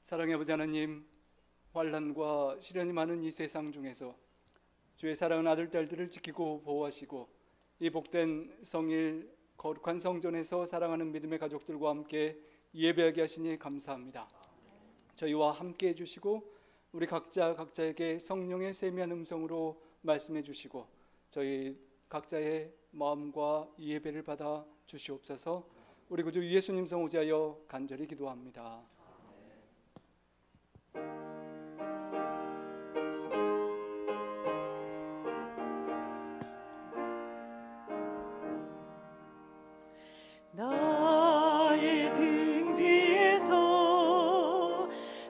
사랑의 아버지 하나님, 환난과 시련이 많은 이 세상 중에서 주의 사랑하는 아들 딸들을 지키고 보호하시고 이 복된 성일 거룩한 성전에서 사랑하는 믿음의 가족들과 함께 예배하게 하시니 감사합니다. 저희와 함께 해주시고 우리 각자에게 성령의 세미한 음성으로 말씀해 주시고 저희 각자의 마음과 예배를 받아 주시옵소서. 우리 구주 예수님 성 오지하여 간절히 기도합니다. 나의 등 뒤에서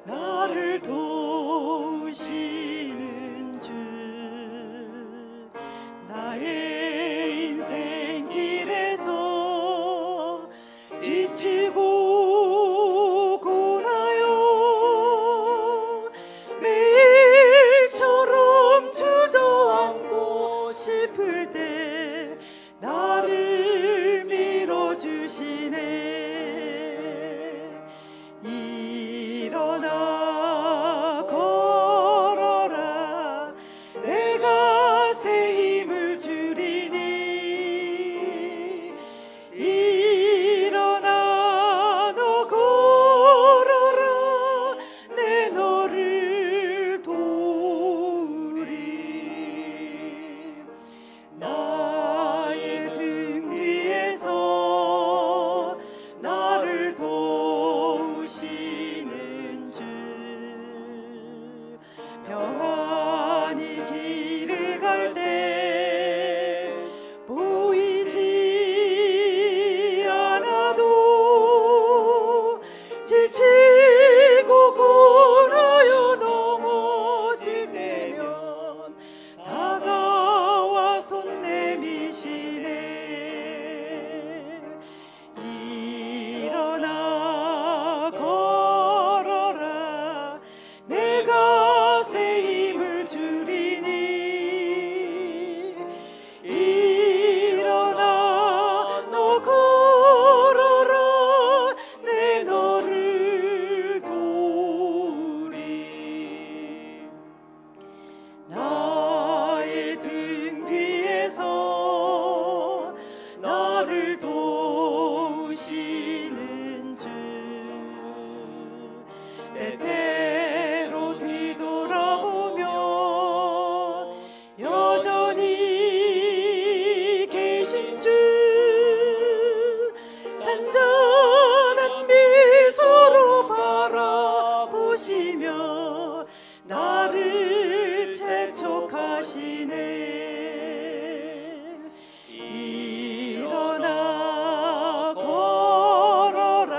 나를 도우시는 주, 나의 인생 길에서 지치고 고나요 매일처럼 주저앉고 싶을 때 나를 밀어주시네. 일어나 걸어라, 내가 새 힘을 주리니. 일어나 너 걸어라, 내 너를 도우리. 나의 등 뒤에서 나를 도우시는 주, 평안히 길을 갈 때 보이지 않아도 지치고 고나여 넘어질 때면 다가와 손 내미시네. 일어나 걸어라, 내가 새 힘을 주리니. 일어나 너 걸어라, 내 너를 도우리. 나의 등 뒤에서 나를 도우시는 주, 때때로 뒤돌아보면 여전히 계신 주, 잔잔한 미소로 바라보시며 나를 재촉하시네. 일어나 걸어라,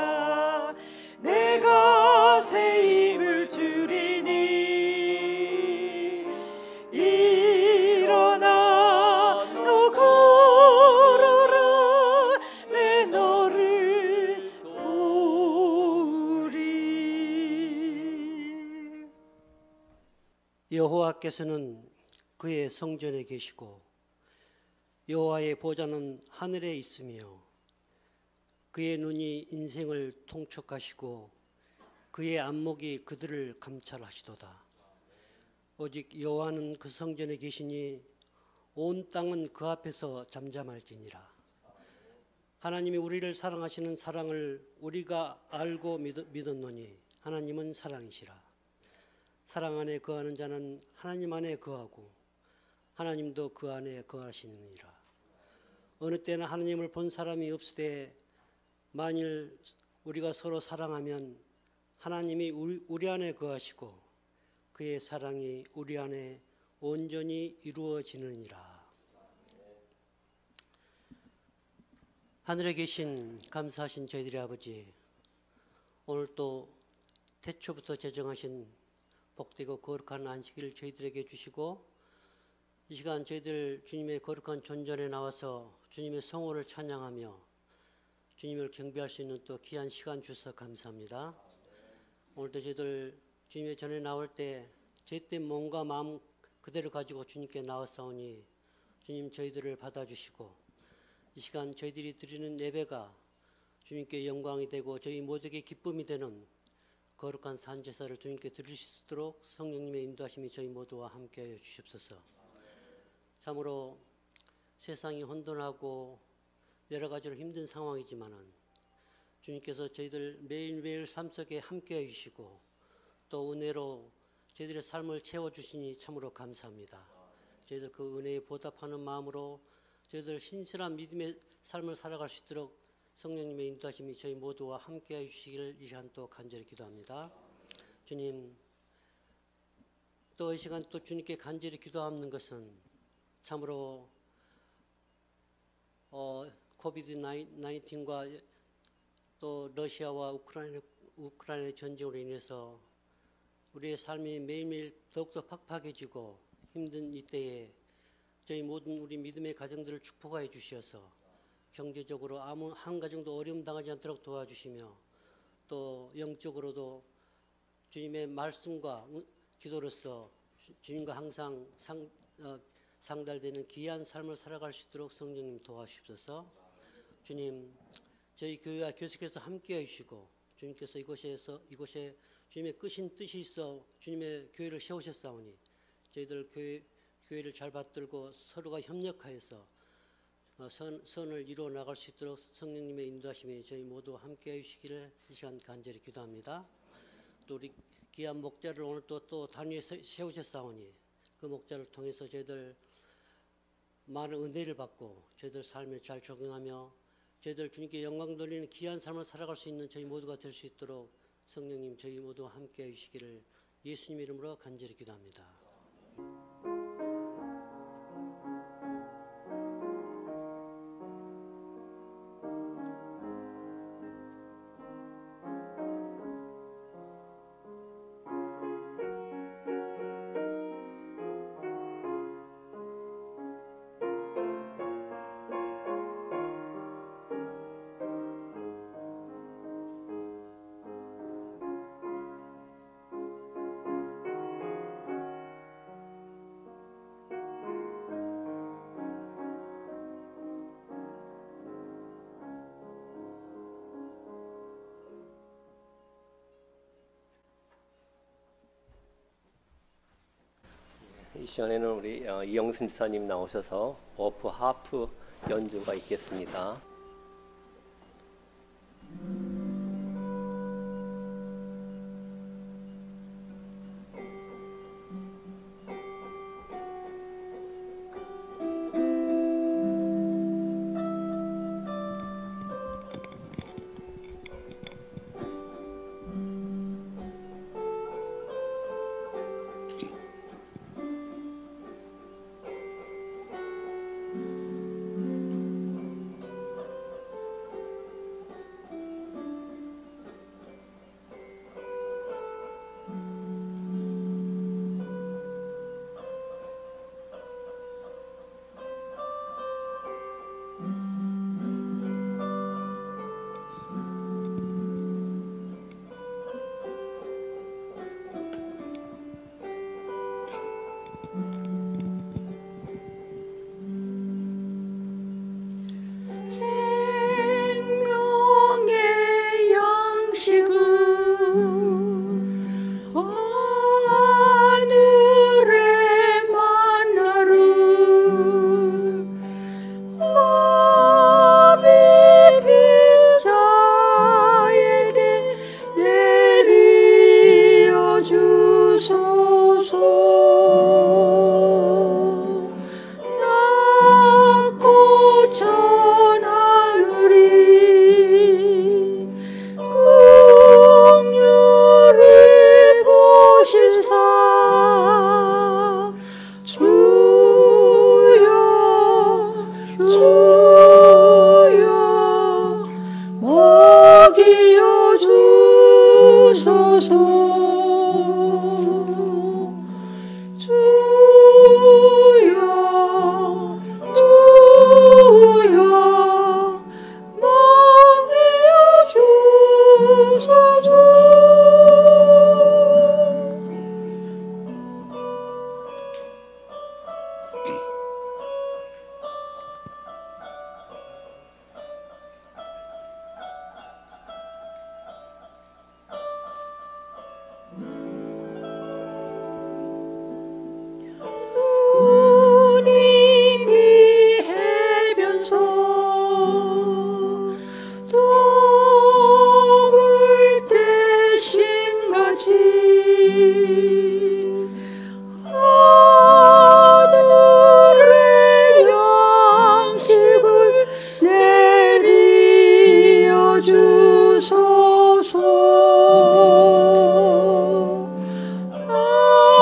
내가 새 힘을 주리니. 일어나 너 걸어라, 내 너를 도우리. 여호와께서는 그의 성전에 계시고 여호와의 보좌는 하늘에 있으며 그의 눈이 인생을 통촉하시고 그의 안목이 그들을 감찰하시도다. 오직 여호와는 그 성전에 계시니 온 땅은 그 앞에서 잠잠할지니라. 하나님이 우리를 사랑하시는 사랑을 우리가 알고 믿었노니 하나님은 사랑이시라. 사랑 안에 거하는 자는 하나님 안에 거하고 하나님도 그 안에 거하시느니라. 어느 때나 하나님을 본 사람이 없으되 만일 우리가 서로 사랑하면 하나님이 우리 안에 거하시고 그의 사랑이 우리 안에 온전히 이루어지느니라. 하늘에 계신 감사하신 저희들의 아버지, 오늘 또 태초부터 제정하신 복되고 거룩한 안식일을 저희들에게 주시고 이 시간 저희들 주님의 거룩한 존전에 나와서 주님의 성호를 찬양하며 주님을 경배할 수 있는 또 귀한 시간 주셔서 감사합니다. 오늘도 저희들 주님의 전에 나올 때 죄된 몸과 마음 그대로 가지고 주님께 나왔사오니 주님 저희들을 받아주시고 이 시간 저희들이 드리는 예배가 주님께 영광이 되고 저희 모두에게 기쁨이 되는 거룩한 산제사를 주님께 드릴 수 있도록 성령님의 인도하심이 저희 모두와 함께하여 주시옵소서. 참으로 세상이 혼돈하고 여러 가지로 힘든 상황이지만은 주님께서 저희들 매일매일 삶 속에 함께해 주시고 또 은혜로 저희들의 삶을 채워주시니 참으로 감사합니다. 저희들 그 은혜에 보답하는 마음으로 저희들 신실한 믿음의 삶을 살아갈 수 있도록 성령님의 인도하심이 저희 모두와 함께해 주시기를 이 시간 또 간절히 기도합니다. 주님, 또 이 시간 또 주님께 간절히 기도하는 것은 참으로 코비드 19과 또 러시아와 우크라이나 전쟁으로 인해서 우리의 삶이 매일매일 더욱더 팍팍해지고 힘든 이때에 저희 모든 우리 믿음의 가정들을 축복하여 주시어서 경제적으로 아무 한 가정도 어려움 당하지 않도록 도와주시며 또 영적으로도 주님의 말씀과 기도로서 주님과 항상 상달되는 귀한 삶을 살아갈 수 있도록 성령님 도와주십소서. 주님, 저희 교회와 계속해서 함께해 주시고 주님께서 이곳에 주님의 끄신 뜻이 있어 주님의 교회를 세우셨사오니 저희들 교회를 잘 받들고 서로가 협력하여서 선을 이루어 나갈 수 있도록 성령님의 인도하심이 저희 모두 함께해 주시기를 이 시간 간절히 기도합니다. 또 우리 귀한 목자를 오늘 또 단위에 세우셨사오니 그 목자를 통해서 저희들 많은 은혜를 받고 저희들 삶을 잘 적용하며 저희들 주님께 영광 돌리는 귀한 삶을 살아갈 수 있는 저희 모두가 될 수 있도록 성령님 저희 모두 함께해 주시기를 예수님 이름으로 간절히 기도합니다. 이 시간에는 우리 이영순 지사님 나오셔서 어프 하프 연주가 있겠습니다. 생명의 양식은 하늘의 만나를 마음이 빈 자에게 내려 주소서. 낮고 전하늘이 긍휼히 보시사 주여 주여 먹이어 주소서. 주여 주여 먹이어 주소서.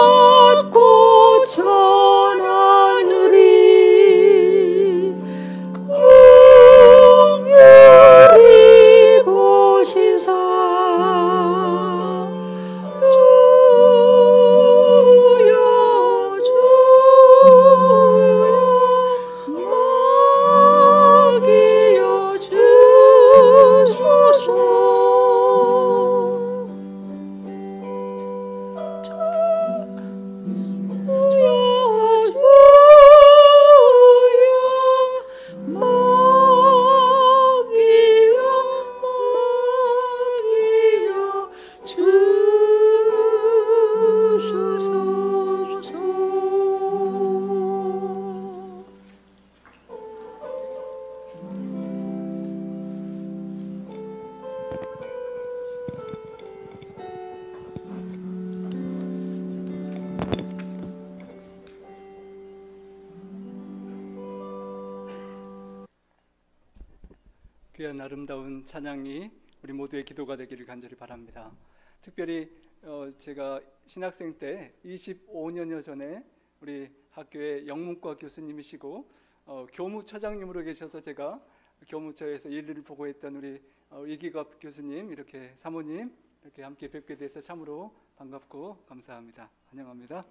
낮고 천하늘이 긍휼히 보시사 주여 주여 먹이여 주소서. 귀한 아름다운 찬양이 우리 모두의 기도가 되기를 간절히 바랍니다. 특별히 제가 신학생 때 25년여 전에 우리 학교의 영문과 교수님이시고 교무처장님으로 계셔서 제가 교무처에서 일을 보고 있던 우리 이기갑 교수님, 이렇게 사모님 이렇게 함께 뵙게 돼서 참으로 반갑고 감사합니다. 환영합니다.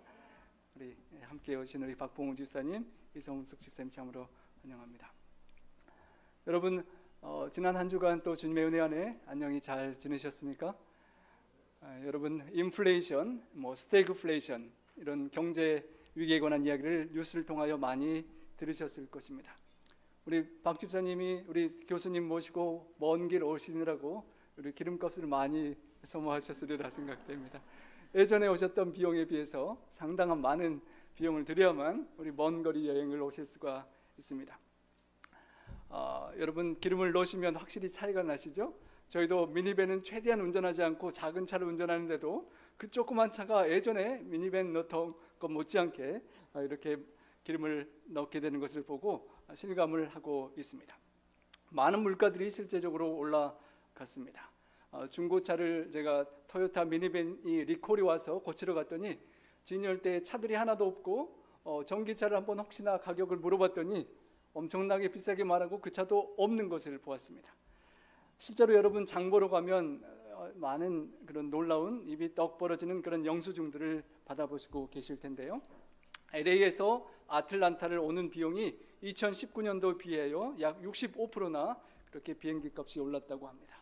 우리 함께 오신 우리 박봉우 집사님, 이성숙 집사님 참으로 환영합니다. 여러분, 지난 한 주간 또 주님의 은혜 안에 안녕히 잘 지내셨습니까? 여러분, 인플레이션, 스태그플레이션, 이런 경제 위기에 관한 이야기를 뉴스를 통하여 많이 들으셨을 것입니다. 우리 박 집사님이 우리 교수님 모시고 먼 길 오시느라고 우리 기름값을 많이 소모하셨으리라 생각됩니다. 예전에 오셨던 비용에 비해서 상당한 많은 비용을 들여야만 우리 먼 거리 여행을 오실 수가 있습니다. 여러분, 기름을 넣으시면 확실히 차이가 나시죠? 저희도 미니밴은 최대한 운전하지 않고 작은 차를 운전하는데도 그 조그만 차가 예전에 미니밴 넣던 것 못지않게 이렇게 기름을 넣게 되는 것을 보고 실감을 하고 있습니다. 많은 물가들이 실제적으로 올라갔습니다. 중고차를 제가 토요타 미니밴이 리콜이 와서 고치러 갔더니 진열 때 차들이 하나도 없고 전기차를 한번 혹시나 가격을 물어봤더니 엄청나게 비싸게 말하고 그 차도 없는 것을 보았습니다. 실제로 여러분 장 보러 가면 많은 그런 놀라운 입이 떡 벌어지는 그런 영수증들을 받아보시고 계실 텐데요. LA에서 아틀란타를 오는 비용이 2019년도 비해요 약 65%나 그렇게 비행기 값이 올랐다고 합니다.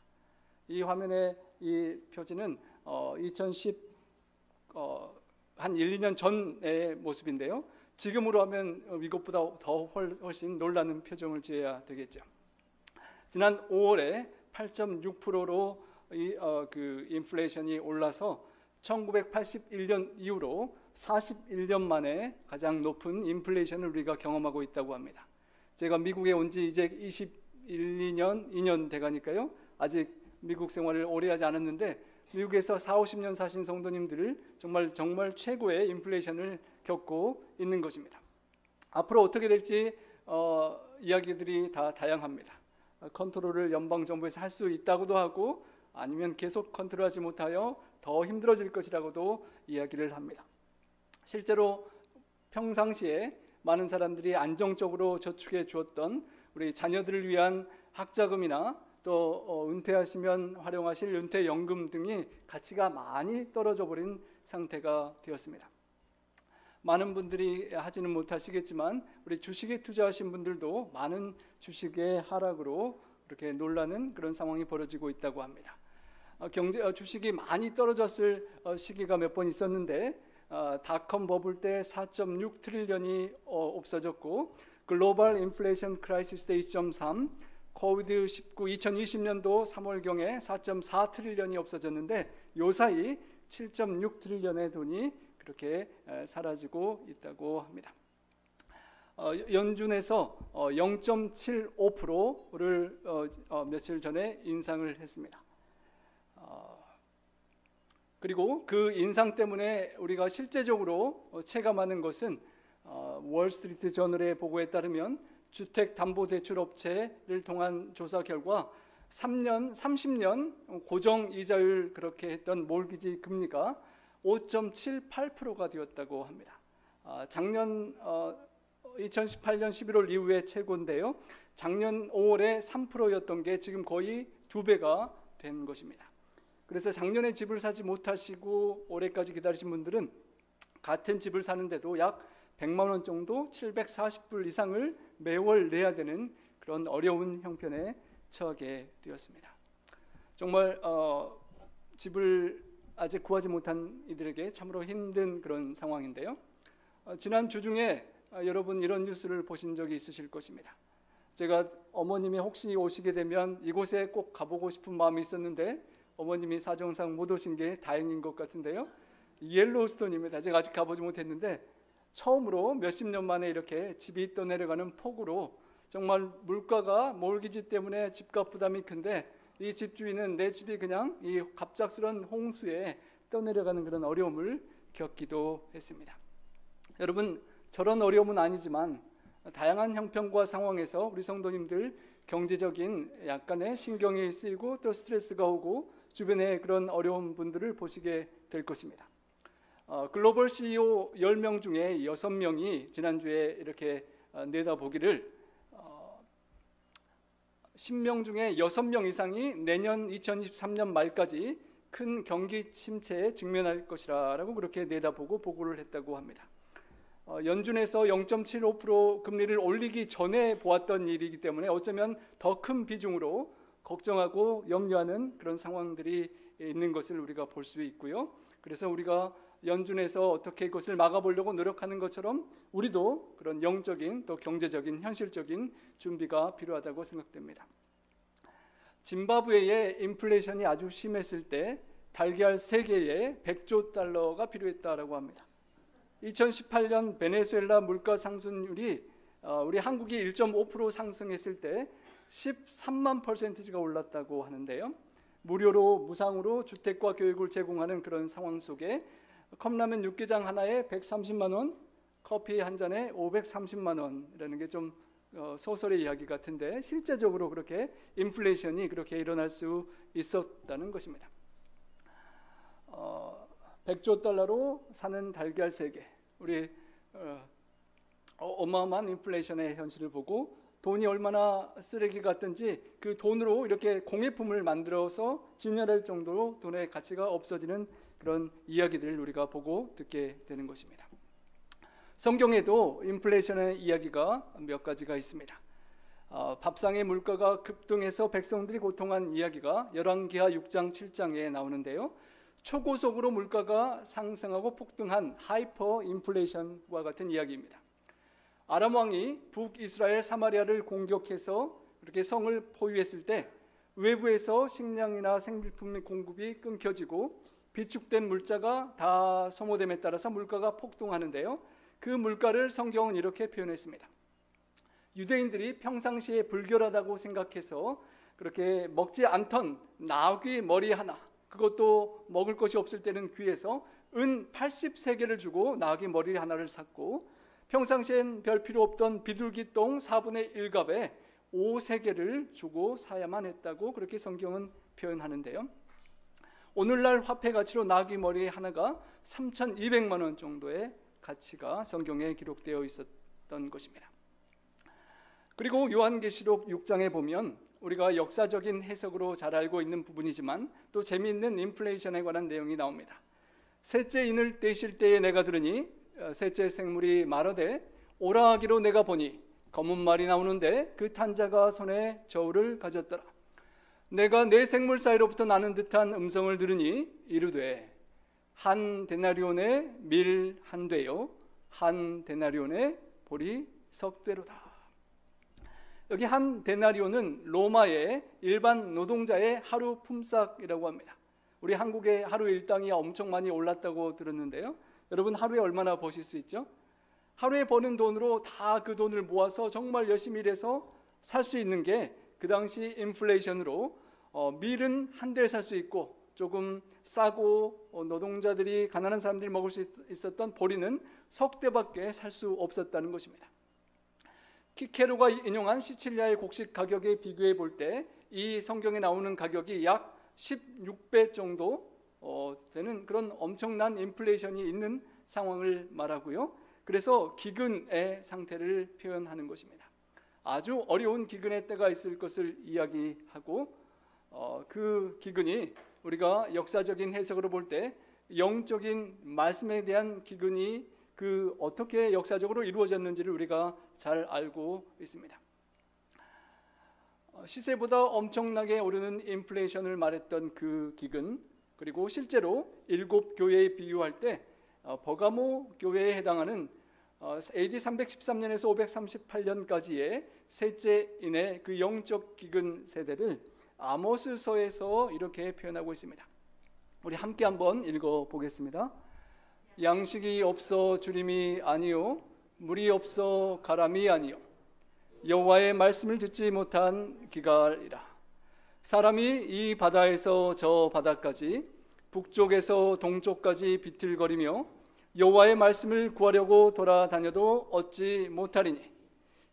이 화면의 이 표지는 2010 한 1, 2년 전의 모습인데요. 지금으로 하면 이것보다 더 훨씬 놀라는 표정을 지어야 되겠죠. 지난 5월에 8.6%로 그 인플레이션이 올라서 1981년 이후로 41년 만에 가장 높은 인플레이션을 우리가 경험하고 있다고 합니다. 제가 미국에 온 지 이제 2년 돼가니까요. 아직 미국 생활을 오래 하지 않았는데 미국에서 40-50년 사신 성도님들을 정말 최고의 인플레이션을 겪고 있는 것입니다. 앞으로 어떻게 될지 이야기들이 다 다양합니다. 컨트롤을 연방정부에서 할 수 있다고도 하고 아니면 계속 컨트롤하지 못하여 더 힘들어질 것이라고도 이야기를 합니다. 실제로 평상시에 많은 사람들이 안정적으로 저축해 주었던 우리 자녀들을 위한 학자금이나 또 은퇴하시면 활용하실 은퇴연금 등이 가치가 많이 떨어져 버린 상태가 되었습니다. 많은 분들이 하지는 못하시겠지만 우리 주식에 투자하신 분들도 많은 주식의 하락으로 이렇게 놀라는 그런 상황이 벌어지고 있다고 합니다. 주식이 많이 떨어졌을 시기가 몇 번 있었는데 닷컴 버블 때 4.6 트릴리언이 없어졌고 글로벌 인플레이션 크라이시스 때 2.3, 코비드-19 2020년도 3월경에 4.4 트릴리언이 없어졌는데 요 사이 7.6 트릴리언의 돈이 그렇게 사라지고 있다고 합니다. 연준에서 0.75%를 며칠 전에 인상을 했습니다. 그리고 그 인상 때문에 우리가 실제적으로 체감하는 것은 월스트리트 저널의 보고에 따르면 주택담보대출업체를 통한 조사 결과 3년, 30년 고정 이자율 그렇게 했던 몰기지 금리가 5.78%가 되었다고 합니다. 작년 2018년 11월 이후에 최고인데요. 작년 5월에 3%였던 게 지금 거의 2배가 된 것입니다. 그래서 작년에 집을 사지 못하시고 올해까지 기다리신 분들은 같은 집을 사는데도 약 100만 원 정도 740불 이상을 매월 내야 되는 그런 어려운 형편에 처하게 되었습니다. 정말 집을 아직 구하지 못한 이들에게 참으로 힘든 그런 상황인데요. 지난 주 중에 여러분 이런 뉴스를 보신 적이 있으실 것입니다. 제가 어머님이 혹시 오시게 되면 이곳에 꼭 가보고 싶은 마음이 있었는데 어머님이 사정상 못 오신 게 다행인 것 같은데요. 옐로우스톤입니다. 제가 아직 가보지 못했는데 처음으로 몇십 년 만에 이렇게 집이 떠내려가는 폭우로 정말 물가가 몰기지 때문에 집값 부담이 큰데 이 집주인은 내 집이 그냥 이 갑작스런 홍수에 떠내려가는 그런 어려움을 겪기도 했습니다. 여러분 저런 어려움은 아니지만 다양한 형편과 상황에서 우리 성도님들 경제적인 약간의 신경이 쓰이고 또 스트레스가 오고 주변에 그런 어려운 분들을 보시게 될 것입니다. 글로벌 CEO 10명 중에 6명이 지난주에 이렇게 내다보기를 10명 중에 6명 이상이 내년 2023년 말까지 큰 경기 침체에 직면할 것이라고 그렇게 내다보고 보고를 했다고 합니다. 연준에서 0.75% 금리를 올리기 전에 보았던 일이기 때문에 어쩌면 더 큰 비중으로 걱정하고 염려하는 그런 상황들이 있는 것을 우리가 볼 수 있고요. 그래서 우리가 연준에서 어떻게 그것을 막아보려고 노력하는 것처럼 우리도 그런 영적인 또 경제적인 현실적인 준비가 필요하다고 생각됩니다. 짐바브웨의 인플레이션이 아주 심했을 때 달걀 3개에 100조 달러가 필요했다라고 합니다. 2018년 베네수엘라 물가 상승률이 우리 한국이 1.5% 상승했을 때 13만 %가 올랐다고 하는데요. 무료로 무상으로 주택과 교육을 제공하는 그런 상황 속에 컵라면 육개장 하나에 130만 원, 커피 한 잔에 530만 원이라는 게 좀 소설의 이야기 같은데 실제적으로 그렇게 인플레이션이 그렇게 일어날 수 있었다는 것입니다. 100조 달러로 사는 달걀 3개. 우리 어마어마한 인플레이션의 현실을 보고 돈이 얼마나 쓰레기 같든지 그 돈으로 이렇게 공예품을 만들어서 진열할 정도로 돈의 가치가 없어지는 그런 이야기들을 우리가 보고 듣게 되는 것입니다. 성경에도 인플레이션의 이야기가 몇 가지가 있습니다. 밥상의 물가가 급등해서 백성들이 고통한 이야기가 열왕기하 6장 7장에 나오는데요. 초고속으로 물가가 상승하고 폭등한 하이퍼 인플레이션과 같은 이야기입니다. 아람 왕이 북이스라엘 사마리아를 공격해서 그렇게 성을 포위했을 때 외부에서 식량이나 생필품 공급이 끊겨지고 비축된 물자가 다 소모됨에 따라서 물가가 폭등하는데요. 그 물가를 성경은 이렇게 표현했습니다. 유대인들이 평상시에 불결하다고 생각해서 그렇게 먹지 않던 나귀 머리 하나, 그것도 먹을 것이 없을 때는 귀에서 은 80세겔을 주고 나귀 머리 하나를 샀고 평상시엔 별 필요 없던 비둘기 똥 4분의 1갑에 5세겔을 주고 사야만 했다고 그렇게 성경은 표현하는데요. 오늘날 화폐 가치로 나귀 머리 하나가 3,200만 원 정도의 가치가 성경에 기록되어 있었던 것입니다. 그리고 요한계시록 6장에 보면 우리가 역사적인 해석으로 잘 알고 있는 부분이지만 또 재미있는 인플레이션에 관한 내용이 나옵니다. 셋째 인을 떼실 때에 내가 들으니 셋째 생물이 말하되 오라 하기로 내가 보니 검은 말이 나오는데 그 탄 자가 손에 저울을 가졌더라. 내가 네 생물 사이로부터 나는 듯한 음성을 들으니 이르되 한 데나리온의 밀 한 되요 한 데나리온의 보리 석 되로다. 여기 한 데나리온은 로마의 일반 노동자의 하루 품삯이라고 합니다. 우리 한국의 하루 일당이 엄청 많이 올랐다고 들었는데요. 여러분 하루에 얼마나 버실 수 있죠? 하루에 버는 돈으로 다 그 돈을 모아서 정말 열심히 일해서 살 수 있는 게 그 당시 인플레이션으로 밀은 한 대를 살 수 있고 조금 싸고 노동자들이 가난한 사람들이 먹을 수 있었던 보리는 석 대밖에 살 수 없었다는 것입니다. 키케로가 인용한 시칠리아의 곡식 가격에 비교해 볼 때 이 성경에 나오는 가격이 약 16배 정도 되는 그런 엄청난 인플레이션이 있는 상황을 말하고요. 그래서 기근의 상태를 표현하는 것입니다. 아주 어려운 기근의 때가 있을 것을 이야기하고 그 기근이 우리가 역사적인 해석으로 볼 때 영적인 말씀에 대한 기근이 그 어떻게 역사적으로 이루어졌는지를 우리가 잘 알고 있습니다. 시세보다 엄청나게 오르는 인플레이션을 말했던 그 기근, 그리고 실제로 7교회에 비유할 때 버가모 교회에 해당하는 AD 313년에서 538년까지의 셋째인의 그 영적 기근 세대를 아모스서에서 이렇게 표현하고 있습니다. 우리 함께 한번 읽어보겠습니다. 양식이 없어 주림이 아니요 물이 없어 가람이 아니요 여호와의 말씀을 듣지 못한 기갈이라. 사람이 이 바다에서 저 바다까지 북쪽에서 동쪽까지 비틀거리며 여호와의 말씀을 구하려고 돌아다녀도 얻지 못하리니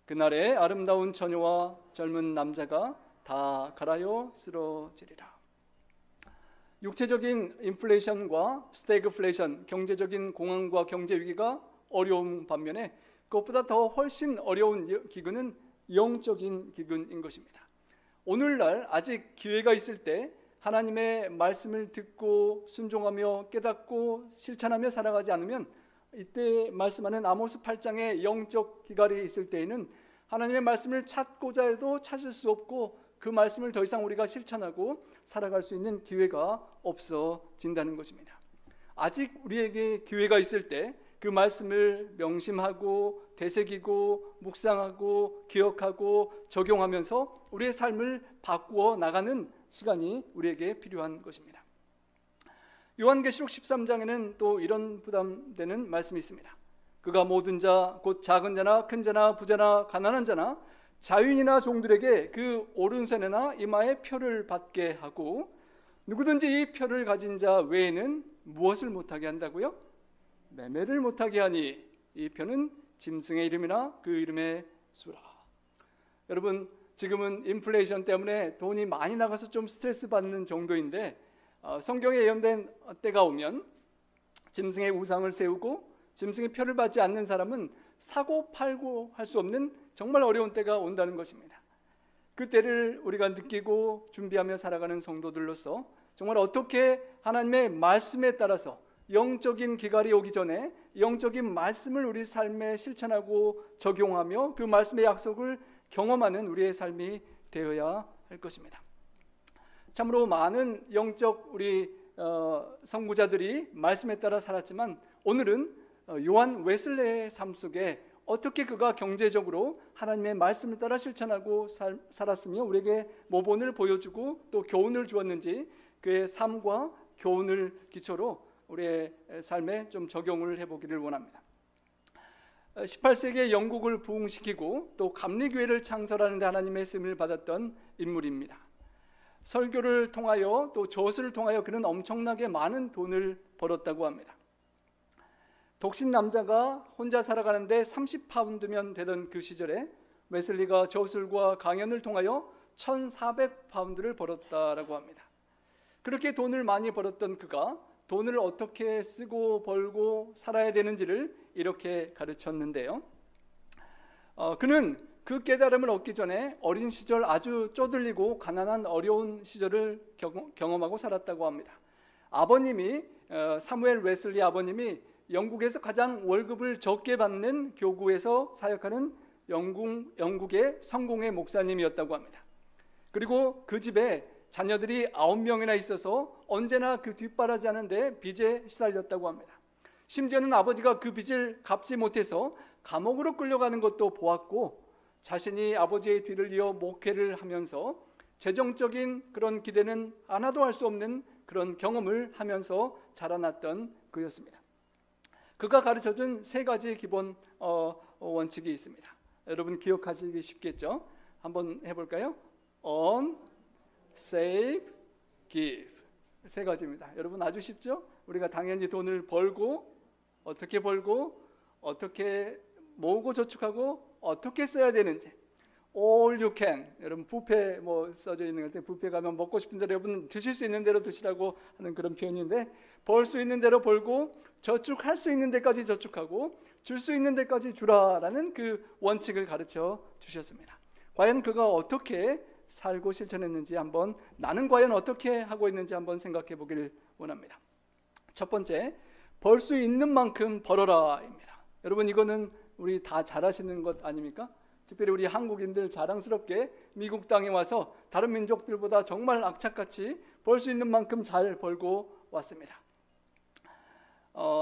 그날에 아름다운 처녀와 젊은 남자가 다 갈아요 쓰러지리라. 육체적인 인플레이션과 스태그플레이션, 경제적인 공황과 경제 위기가 어려운 반면에 그것보다 더 훨씬 어려운 기근은 영적인 기근인 것입니다. 오늘날 아직 기회가 있을 때 하나님의 말씀을 듣고 순종하며 깨닫고 실천하며 살아가지 않으면 이때 말씀하는 아모스 8장의 영적 기갈이 있을 때에는 하나님의 말씀을 찾고자 해도 찾을 수 없고 그 말씀을 더 이상 우리가 실천하고 살아갈 수 있는 기회가 없어진다는 것입니다. 아직 우리에게 기회가 있을 때 그 말씀을 명심하고 되새기고 묵상하고 기억하고 적용하면서 우리의 삶을 바꾸어 나가는 시간이 우리에게 필요한 것입니다. 요한계시록 13장에는 또 이런 부담되는 말씀이 있습니다. 그가 모든 자 곧 작은 자나 큰 자나 부자나 가난한 자나 자유인이나 종들에게 그 오른손에나 이마에 표를 받게 하고 누구든지 이 표를 가진 자 외에는 무엇을 못하게 한다고요? 매매를 못하게 하니 이 표는 짐승의 이름이나 그 이름의 수라. 여러분, 지금은 인플레이션 때문에 돈이 많이 나가서 좀 스트레스 받는 정도인데 성경에 예언된 때가 오면 짐승의 우상을 세우고 짐승의 표를 받지 않는 사람은 사고 팔고 할 수 없는 정말 어려운 때가 온다는 것입니다. 그 때를 우리가 느끼고 준비하며 살아가는 성도들로서 정말 어떻게 하나님의 말씀에 따라서 영적인 기갈이 오기 전에 영적인 말씀을 우리 삶에 실천하고 적용하며 그 말씀의 약속을 경험하는 우리의 삶이 되어야 할 것입니다. 참으로 많은 영적 우리 선구자들이 말씀에 따라 살았지만 오늘은 요한 웨슬레의 삶 속에 어떻게 그가 경제적으로 하나님의 말씀을 따라 실천하고 살았으며 우리에게 모본을 보여주고 또 교훈을 주었는지 그의 삶과 교훈을 기초로 우리의 삶에 좀 적용을 해보기를 원합니다. 18세기에 영국을 부흥시키고 또 감리교회를 창설하는 데 하나님의 쓰임을 받았던 인물입니다. 설교를 통하여 또 저술을 통하여 그는 엄청나게 많은 돈을 벌었다고 합니다. 독신 남자가 혼자 살아가는데 30파운드면 되던 그 시절에 웨슬리가 저술과 강연을 통하여 1,400파운드를 벌었다라고 합니다. 그렇게 돈을 많이 벌었던 그가 돈을 어떻게 쓰고 벌고 살아야 되는지를 이렇게 가르쳤는데요. 그는 그 깨달음을 얻기 전에 어린 시절 아주 쪼들리고 가난한 어려운 시절을 경험하고 살았다고 합니다. 아버님이 사무엘 웨슬리 아버님이 영국에서 가장 월급을 적게 받는 교구에서 사역하는 영국의 성공회 목사님이었다고 합니다. 그리고 그 집에 자녀들이 9명이나 있어서 언제나 그 뒷바라지 하는데 빚에 시달렸다고 합니다. 심지어는 아버지가 그 빚을 갚지 못해서 감옥으로 끌려가는 것도 보았고 자신이 아버지의 뒤를 이어 목회를 하면서 재정적인 그런 기대는 하나도 할 수 없는 그런 경험을 하면서 자라났던 그였습니다. 그가 가르쳐준 3가지 기본 원칙이 있습니다. 여러분 기억하시기 쉽겠죠? 한번 해볼까요? earn, save, give. 3가지입니다. 여러분 아주 쉽죠? 우리가 당연히 돈을 벌고 어떻게 모으고 저축하고 어떻게 써야 되는지 all you can. 여러분 뷔페 뭐 써져 있는 것 같아요. 뷔페 가면 먹고 싶은 대로 여러분 드실 수 있는 대로 드시라고 하는 그런 표현인데, 벌 수 있는 대로 벌고 저축할 수 있는 데까지 저축하고 줄 수 있는 데까지 주라라는 그 원칙을 가르쳐 주셨습니다. 과연 그가 어떻게 살고 실천했는지 한번, 나는 과연 어떻게 하고 있는지 한번 생각해 보길 원합니다. 첫 번째, 벌 수 있는 만큼 벌어라입니다. 여러분 이거는 우리 다 잘하시는 것 아닙니까? 특별히 우리 한국인들 자랑스럽게 미국 땅에 와서 다른 민족들보다 정말 악착같이 벌 수 있는 만큼 잘 벌고 왔습니다.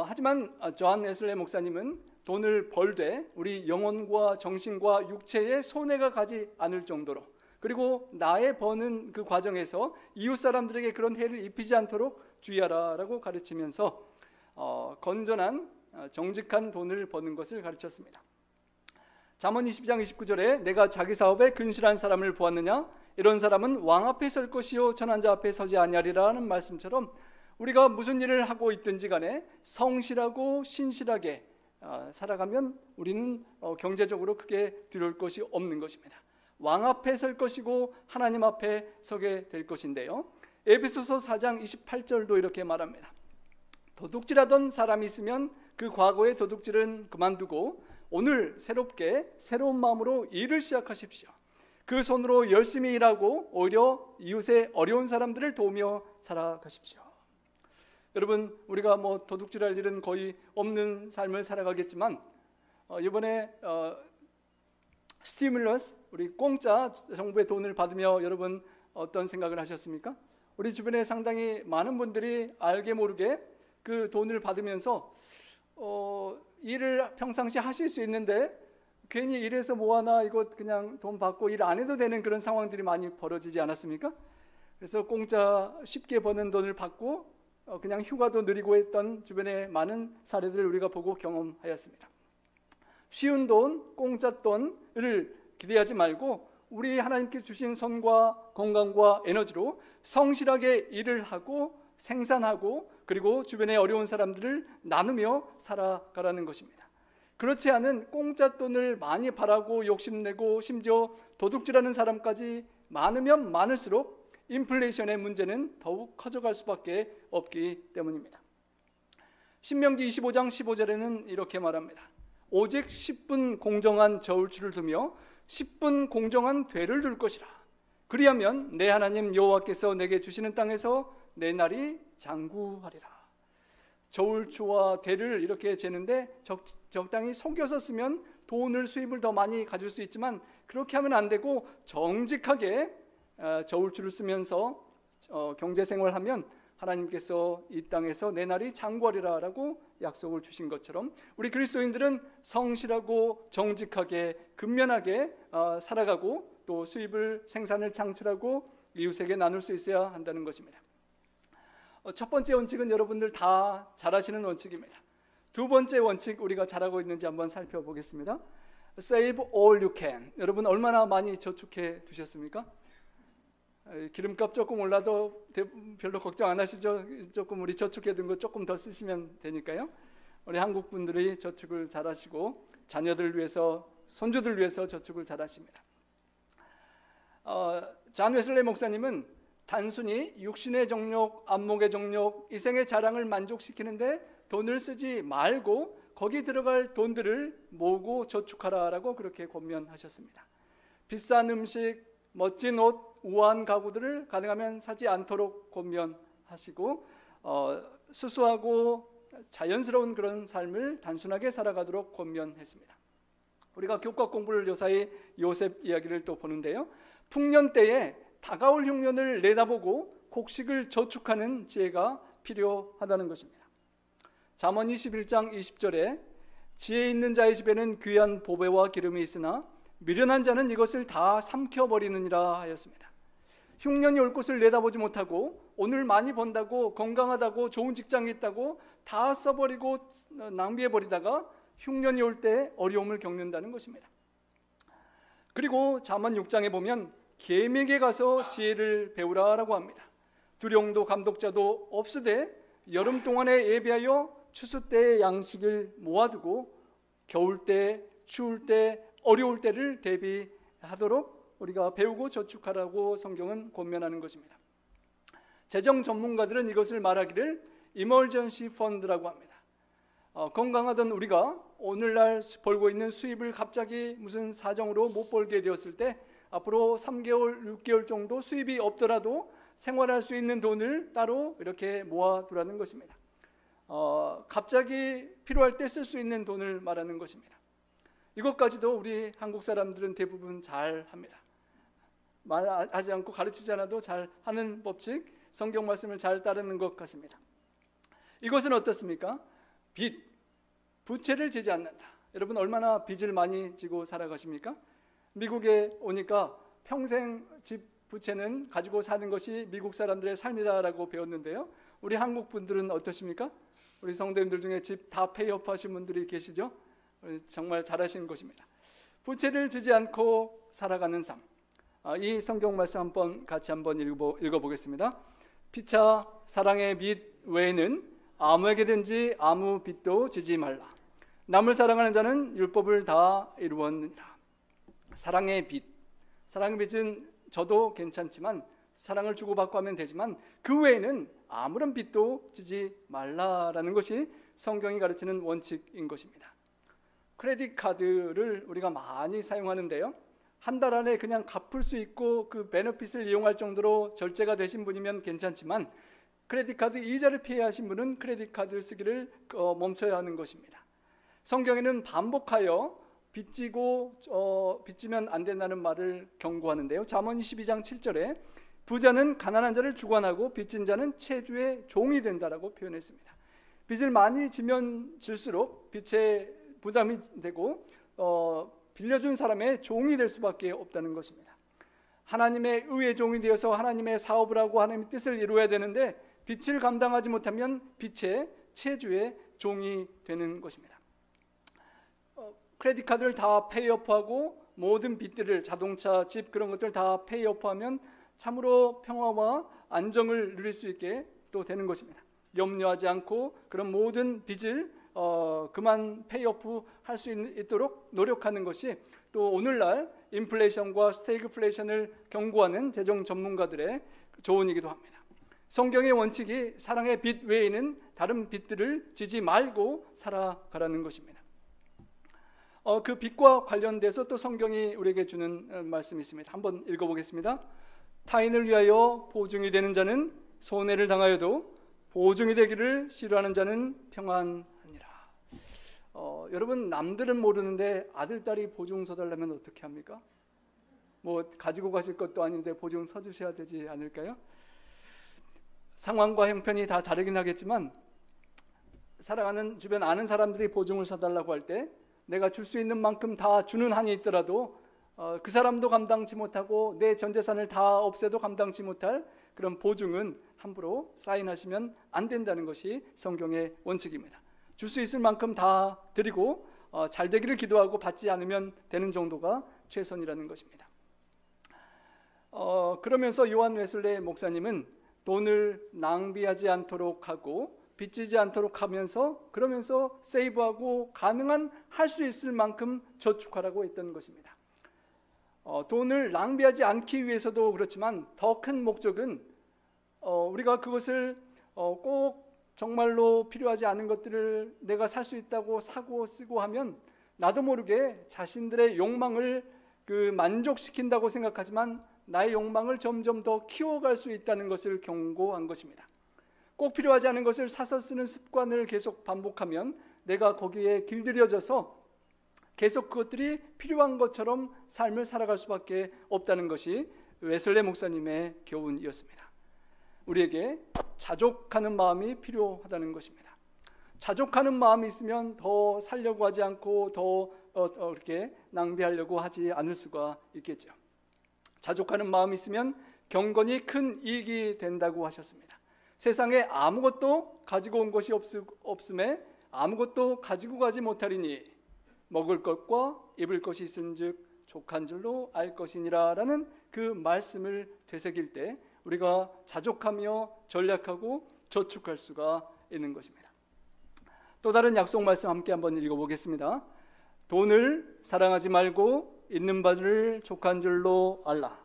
하지만 존 웨슬리 목사님은 돈을 벌되 우리 영혼과 정신과 육체에 손해가 가지 않을 정도로, 그리고 나의 버는 그 과정에서 이웃 사람들에게 그런 해를 입히지 않도록 주의하라라고 가르치면서 건전한 정직한 돈을 버는 것을 가르쳤습니다. 잠언 20장 29절에 내가 자기 사업에 근실한 사람을 보았느냐? 이런 사람은 왕 앞에 설 것이요 천한 자 앞에 서지 아니하리라는 말씀처럼, 우리가 무슨 일을 하고 있든지 간에 성실하고 신실하게 살아가면 우리는 경제적으로 크게 두려울 것이 없는 것입니다. 왕 앞에 설 것이고 하나님 앞에 서게 될 것인데요, 에베소서 4장 28절도 이렇게 말합니다. 도둑질하던 사람이 있으면 그 과거의 도둑질은 그만두고 오늘 새롭게 새로운 마음으로 일을 시작하십시오. 그 손으로 열심히 일하고 오히려 이웃의 어려운 사람들을 도우며 살아가십시오. 여러분 우리가 뭐 도둑질할 일은 거의 없는 삶을 살아가겠지만, 이번에 스티뮬러스, 우리 공짜 정부의 돈을 받으며 여러분 어떤 생각을 하셨습니까? 우리 주변에 상당히 많은 분들이 알게 모르게 그 돈을 받으면서 일을 평상시 하실 수 있는데 괜히 일해서 뭐하나, 이거 그냥 돈 받고 일 안 해도 되는 그런 상황들이 많이 벌어지지 않았습니까? 그래서 공짜 쉽게 버는 돈을 받고 그냥 휴가도 누리고 했던 주변의 많은 사례들을 우리가 보고 경험하였습니다. 쉬운 돈, 공짜 돈을 기대하지 말고 우리 하나님께 주신 손과 건강과 에너지로 성실하게 일을 하고 생산하고, 그리고 주변의 어려운 사람들을 나누며 살아가라는 것입니다. 그렇지 않은 공짜 돈을 많이 바라고 욕심내고 심지어 도둑질하는 사람까지 많으면 많을수록 인플레이션의 문제는 더욱 커져갈 수밖에 없기 때문입니다. 신명기 25장 15절에는 이렇게 말합니다. 오직 10분 공정한 저울추를 두며 10분 공정한 되를 둘 것이라. 그리하면 내 하나님 여호와께서 내게 주시는 땅에서 내 날이 장구하리라. 저울추와 되를 이렇게 재는데 적당히 속여서 쓰면 돈을, 수입을 더 많이 가질 수 있지만, 그렇게 하면 안 되고 정직하게 저울추를 쓰면서 경제생활하면 하나님께서 이 땅에서 내 날이 장구하리라라고 약속을 주신 것처럼, 우리 그리스도인들은 성실하고 정직하게 근면하게 살아가고 또 수입을, 생산을 창출하고 이웃에게 나눌 수 있어야 한다는 것입니다. 첫 번째 원칙은 여러분들 다 잘 아시는 원칙입니다. 두 번째 원칙, 우리가 잘하고 있는지 한번 살펴보겠습니다. Save all you can. 여러분 얼마나 많이 저축해 두셨습니까? 기름값 조금 올라도 별로 걱정 안 하시죠? 조금 우리 저축해 둔 거 조금 더 쓰시면 되니까요. 우리 한국 분들이 저축을 잘 하시고 자녀들 위해서, 손주들 위해서 저축을 잘 하십니다. 존 웨슬리 목사님은 단순히 육신의 정욕, 안목의 정욕, 이생의 자랑을 만족시키는데 돈을 쓰지 말고 거기 들어갈 돈들을 모으고 저축하라라고 그렇게 권면하셨습니다. 비싼 음식, 멋진 옷, 우아한 가구들을 가능하면 사지 않도록 권면하시고, 수수하고 자연스러운 그런 삶을 단순하게 살아가도록 권면했습니다. 우리가 교과 공부를 요사이 요셉 이야기를 또 보는데요, 풍년 때에 다가올 흉년을 내다보고 곡식을 저축하는 지혜가 필요하다는 것입니다. 잠언 21장 20절에 지혜 있는 자의 집에는 귀한 보배와 기름이 있으나 미련한 자는 이것을 다 삼켜버리느니라 하였습니다. 흉년이 올 것을 내다보지 못하고 오늘 많이 번다고, 건강하다고, 좋은 직장이 있다고 다 써버리고 낭비해버리다가 흉년이 올 때 어려움을 겪는다는 것입니다. 그리고 잠언 6장에 보면 계명에 가서 지혜를 배우라라고 합니다. 두령도 감독자도 없으되 여름 동안에 예비하여 추수 때의 양식을 모아두고 겨울 때, 추울 때, 어려울 때를 대비하라 하도록 우리가 배우고 저축하라고 성경은 권면하는 것입니다. 재정 전문가들은 이것을 말하기를 이머전시 펀드라고 합니다. 건강하던 우리가 오늘날 벌고 있는 수입을 갑자기 무슨 사정으로 못 벌게 되었을 때 앞으로 3개월, 6개월 정도 수입이 없더라도 생활할 수 있는 돈을 따로 이렇게 모아두라는 것입니다. 갑자기 필요할 때 쓸 수 있는 돈을 말하는 것입니다. 이것까지도 우리 한국 사람들은 대부분 잘 합니다. 말하지 않고 가르치지 않아도 잘 하는 법칙, 성경 말씀을 잘 따르는 것 같습니다. 이것은 어떻습니까? 빚, 부채를 지지 않는다. 여러분 얼마나 빚을 많이 지고 살아가십니까? 미국에 오니까 평생 집 부채는 가지고 사는 것이 미국 사람들의 삶이다라고 배웠는데요. 우리 한국 분들은 어떠십니까? 우리 성도님들 중에 집 다 페이업 하신 분들이 계시죠? 정말 잘하시는 것입니다. 부채를 지지 않고 살아가는 삶. 이 성경 말씀 같이 한번 읽어보겠습니다. 피차 사랑의 빚 외에는 아무에게든지 아무 빚도 지지 말라. 남을 사랑하는 자는 율법을 다 이루었느니라. 사랑의 빚. 사랑의 빚은 저도 괜찮지만 사랑을 주고받고 하면 되지만 그 외에는 아무런 빚도 지지 말라라는 것이 성경이 가르치는 원칙인 것입니다. 크레딧 카드를 우리가 많이 사용하는데요. 한 달 안에 그냥 갚을 수 있고 그 베네핏을 이용할 정도로 절제가 되신 분이면 괜찮지만 크레딧 카드 이자를 피해야 하신 분은 크레딧 카드를 쓰기를 멈춰야 하는 것입니다. 성경에는 반복하여 빚지면 안 된다는 말을 경고하는데요. 잠언 22장 7절에 부자는 가난한 자를 주관하고 빚진 자는 채주의 종이 된다라고 표현했습니다. 빚을 많이 지면 질수록 빚에 부담이 되고 빌려준 사람의 종이 될 수밖에 없다는 것입니다. 하나님의 의의 종이 되어서 하나님의 사업을 하고 하나님의 뜻을 이루어야 되는데 빚을 감당하지 못하면 빚의 채주의 종이 되는 것입니다. 크레딧 카드를 다 페이업하고 모든 빚들을 자동차, 집 그런 것들 다 페이업하면 참으로 평화와 안정을 누릴 수 있게 또 되는 것입니다. 염려하지 않고 그런 모든 빚을 그만 페이오프 할 수 있도록 노력하는 것이 또 오늘날 인플레이션과 스태그플레이션을 경고하는 재정 전문가들의 조언이기도 합니다. 성경의 원칙이 사랑의 빚 외에는 다른 빚들을 지지 말고 살아가라는 것입니다. 그 빚과 관련돼서 또 성경이 우리에게 주는 말씀이 있습니다. 한번 읽어보겠습니다. 타인을 위하여 보증이 되는 자는 손해를 당하여도 보증이 되기를 싫어하는 자는 평안하니라. 여러분 남들은 모르는데 아들, 딸이 보증 서달라면 어떻게 합니까? 뭐 가지고 가실 것도 아닌데 보증 서주셔야 되지 않을까요? 상황과 형편이 다 다르긴 하겠지만 사랑하는 주변 아는 사람들이 보증을 서달라고 할 때 내가 줄 수 있는 만큼 다 주는 한이 있더라도 그 사람도 감당치 못하고 내 전 재산을 다 없애도 감당치 못할 그런 보증은 함부로 사인하시면 안 된다는 것이 성경의 원칙입니다. 줄 수 있을 만큼 다 드리고 잘 되기를 기도하고 받지 않으면 되는 정도가 최선이라는 것입니다. 그러면서 요한 웨슬레 목사님은 돈을 낭비하지 않도록 하고 빚지지 않도록 하면서 그러면서 세이브하고 가능한 할 수 있을 만큼 저축하라고 했던 것입니다. 돈을 낭비하지 않기 위해서도 그렇지만 더 큰 목적은 우리가 그것을 꼭 정말로 필요하지 않은 것들을 내가 살 수 있다고 사고 쓰고 하면 나도 모르게 자신들의 욕망을 만족시킨다고 생각하지만 나의 욕망을 점점 더 키워갈 수 있다는 것을 경고한 것입니다. 꼭 필요하지 않은 것을 사서 쓰는 습관을 계속 반복하면 내가 거기에 길들여져서 계속 그것들이 필요한 것처럼 삶을 살아갈 수밖에 없다는 것이 웨슬레 목사님의 교훈이었습니다. 우리에게 자족하는 마음이 필요하다는 것입니다. 자족하는 마음이 있으면 더 살려고 하지 않고 더 이렇게 낭비하려고 하지 않을 수가 있겠죠. 자족하는 마음이 있으면 경건이 큰 이익이 된다고 하셨습니다. 세상에 아무것도 가지고 온 것이 없음에 아무것도 가지고 가지 못하리니 먹을 것과 입을 것이 있은즉 족한 줄로 알 것이니라 라는 그 말씀을 되새길 때 우리가 자족하며 전략하고 저축할 수가 있는 것입니다. 또 다른 약속 말씀 함께 한번 읽어보겠습니다. 돈을 사랑하지 말고 있는 바를 족한 줄로 알라.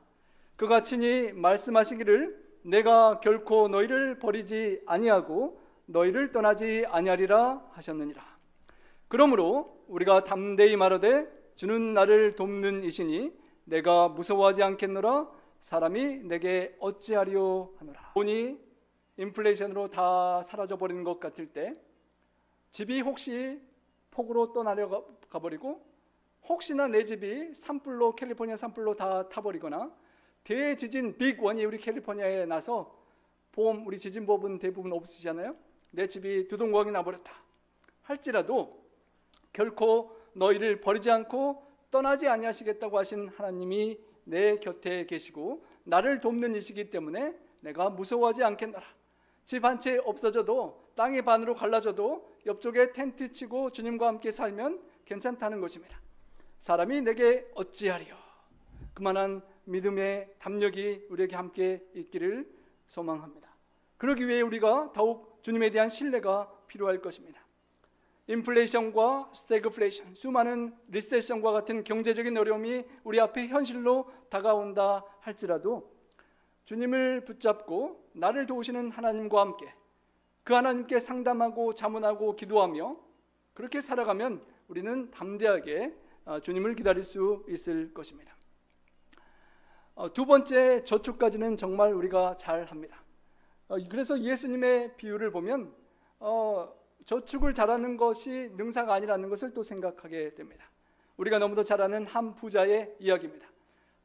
그가 친히 말씀하시기를 내가 결코 너희를 버리지 아니하고 너희를 떠나지 아니하리라 하셨느니라. 그러므로 우리가 담대히 말하되 주는 나를 돕는 이시니 내가 무서워하지 않겠노라. 사람이 내게 어찌하리요 하노라. 돈이 인플레이션으로 다 사라져버리는 것 같을 때, 집이 혹시 폭우로 떠나려 가버리고 혹시나 내 집이 산불로, 캘리포니아 산불로 다 타버리거나 대지진 빅원이 우리 캘리포니아에 나서 보험, 우리 지진보험은 대부분 없으시잖아요. 내 집이 두동강이 나버렸다 할지라도 결코 너희를 버리지 않고 떠나지 아니하시겠다고 하신 하나님이 내 곁에 계시고 나를 돕는 이시기 때문에 내가 무서워하지 않겠노라. 집 한 채 없어져도, 땅이 반으로 갈라져도 옆쪽에 텐트 치고 주님과 함께 살면 괜찮다는 것입니다. 사람이 내게 어찌하리요. 그만한 믿음의 담력이 우리에게 함께 있기를 소망합니다. 그러기 위해 우리가 더욱 주님에 대한 신뢰가 필요할 것입니다. 인플레이션과 스태그플레이션, 수많은 리세션과 같은 경제적인 어려움이 우리 앞에 현실로 다가온다 할지라도 주님을 붙잡고 나를 도우시는 하나님과 함께 그 하나님께 상담하고 자문하고 기도하며 그렇게 살아가면 우리는 담대하게 주님을 기다릴 수 있을 것입니다. 두 번째, 저축까지는 정말 우리가 잘 합니다. 그래서 예수님의 비유를 보면 저축을 잘하는 것이 능사가 아니라는 것을 또 생각하게 됩니다. 우리가 너무도 잘 아는 한 부자의 이야기입니다.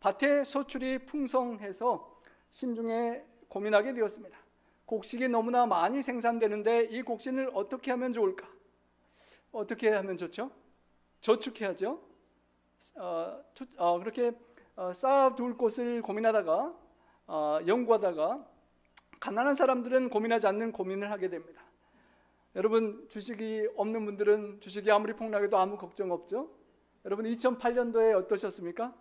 밭에 소출이 풍성해서 심중에 고민하게 되었습니다. 곡식이 너무나 많이 생산되는데 이 곡식을 어떻게 하면 좋을까? 어떻게 하면 좋죠? 저축해야죠. 그렇게 쌓아둘 곳을 고민하다가 연구하다가 가난한 사람들은 고민하지 않는 고민을 하게 됩니다. 여러분, 주식이 없는 분들은 주식이 아무리 폭락해도 아무 걱정 없죠? 여러분, 2008년도에 어떠셨습니까?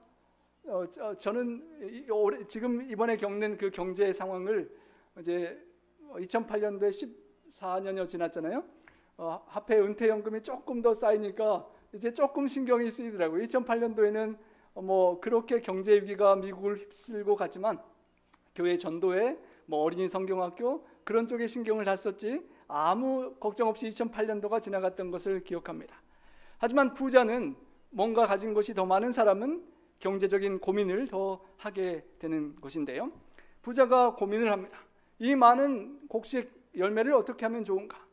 저는 지금 이번에 겪는 그 경제 상황을 이제 2008년도에 14년여 지났잖아요. 화폐 은퇴연금이 조금 더 쌓이니까 이제 조금 신경이 쓰이더라고요. 2008년도에는 뭐 그렇게 경제 위기가 미국을 휩쓸고 갔지만 교회 전도회, 뭐 어린이 성경학교 그런 쪽에 신경을 다 썼지 아무 걱정 없이 2008년도가 지나갔던 것을 기억합니다. 하지만 부자는 뭔가 가진 것이 더 많은 사람은 경제적인 고민을 더 하게 되는 것인데요. 부자가 고민을 합니다. 이 많은 곡식 열매를 어떻게 하면 좋은가?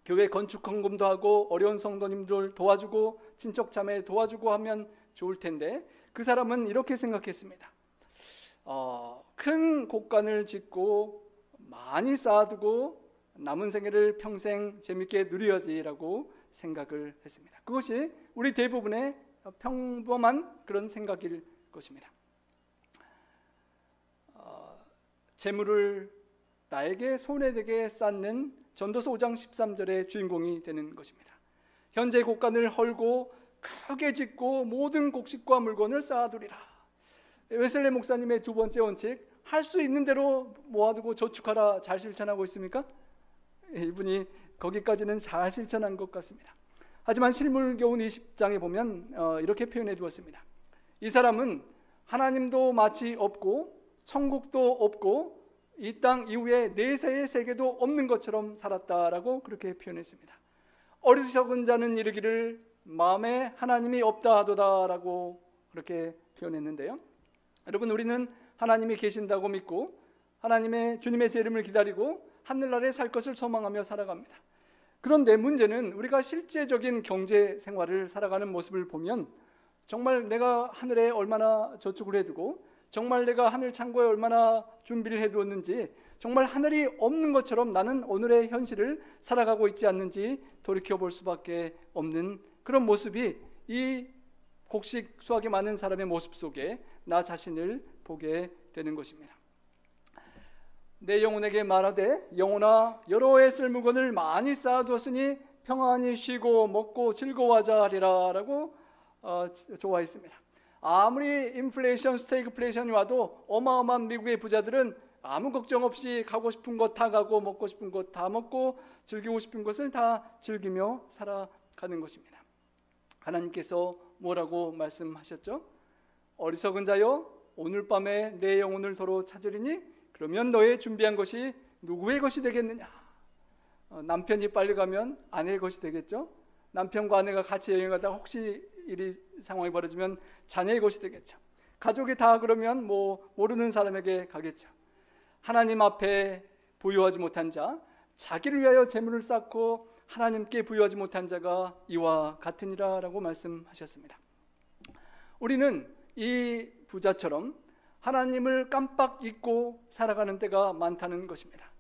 교회 건축 헌금도 하고 어려운 성도님들 도와주고 친척 자매 도와주고 하면 좋을 텐데 그 사람은 이렇게 생각했습니다. 큰 곳간을 짓고 많이 쌓아두고 남은 생애를 평생 재밌게 누려야지라고 생각을 했습니다. 그것이 우리 대부분의 평범한 그런 생각일 것입니다. 재물을 나에게 손해되게 쌓는 전도서 5장 13절의 주인공이 되는 것입니다. 현재 곡간을 헐고 크게 짓고 모든 곡식과 물건을 쌓아두리라. 웨슬리 목사님의 두 번째 원칙, 할 수 있는 대로 모아두고 저축하라, 잘 실천하고 있습니까? 이분이 거기까지는 잘 실천한 것 같습니다. 하지만 실물교훈 20장에 보면 이렇게 표현해 두었습니다. 이 사람은 하나님도 마치 없고 천국도 없고 이 땅 이후에 내세의 세계도 없는 것처럼 살았다라고 그렇게 표현했습니다. 어리석은 자는 이르기를 마음에 하나님이 없다 하도다라고 그렇게 표현했는데요. 여러분, 우리는 하나님이 계신다고 믿고 하나님의 주님의 재림을 기다리고 하늘나라에 살 것을 소망하며 살아갑니다. 그런데 문제는 우리가 실제적인 경제 생활을 살아가는 모습을 보면 정말 내가 하늘에 얼마나 저축을 해두고 정말 내가 하늘 창고에 얼마나 준비를 해두었는지 정말 하늘이 없는 것처럼 나는 오늘의 현실을 살아가고 있지 않는지 돌이켜볼 수밖에 없는 그런 모습이 이 곡식 수확이 많은 사람의 모습 속에 나 자신을 보게 되는 것입니다. 내 영혼에게 말하되 영혼아 여러 해 쓸 물건을 많이 쌓아두었으니 평안히 쉬고 먹고 즐거워하자 하리라 라고 좋아했습니다. 아무리 인플레이션, 스태그플레이션이 와도 어마어마한 미국의 부자들은 아무 걱정 없이 가고 싶은 것 다 가고 먹고 싶은 것 다 먹고 즐기고 싶은 것을 다 즐기며 살아가는 것입니다. 하나님께서 뭐라고 말씀하셨죠? 어리석은 자여, 오늘 밤에 내 영혼을 도로 찾으리니 그러면 너의 준비한 것이 누구의 것이 되겠느냐? 남편이 빨리 가면 아내의 것이 되겠죠? 남편과 아내가 같이 여행 가다가 혹시 이 상황이 벌어지면 자녀의 것이 되겠죠. 가족이 다 그러면 모르는 사람에게 가겠죠. 하나님 앞에 부유하지 못한 자, 자기를 위하여 재물을 쌓고 하나님께 부유하지 못한 자가 이와 같으니라 라고 말씀하셨습니다. 우리는 이 부자처럼 하나님을 깜빡 잊고 살아가는 때가 많다는 것입니다.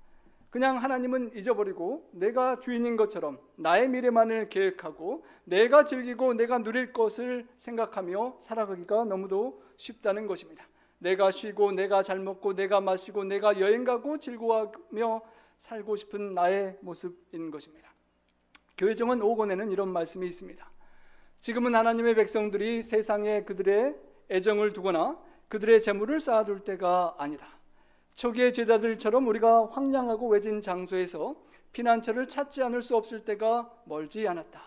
그냥 하나님은 잊어버리고 내가 주인인 것처럼 나의 미래만을 계획하고 내가 즐기고 내가 누릴 것을 생각하며 살아가기가 너무도 쉽다는 것입니다. 내가 쉬고 내가 잘 먹고 내가 마시고 내가 여행 가고 즐거워하며 살고 싶은 나의 모습인 것입니다. 교회정원 5권에는 이런 말씀이 있습니다. 지금은 하나님의 백성들이 세상에 그들의 애정을 두거나 그들의 재물을 쌓아둘 때가 아니다. 초기의 제자들처럼 우리가 황량하고 외진 장소에서 피난처를 찾지 않을 수 없을 때가 멀지 않았다.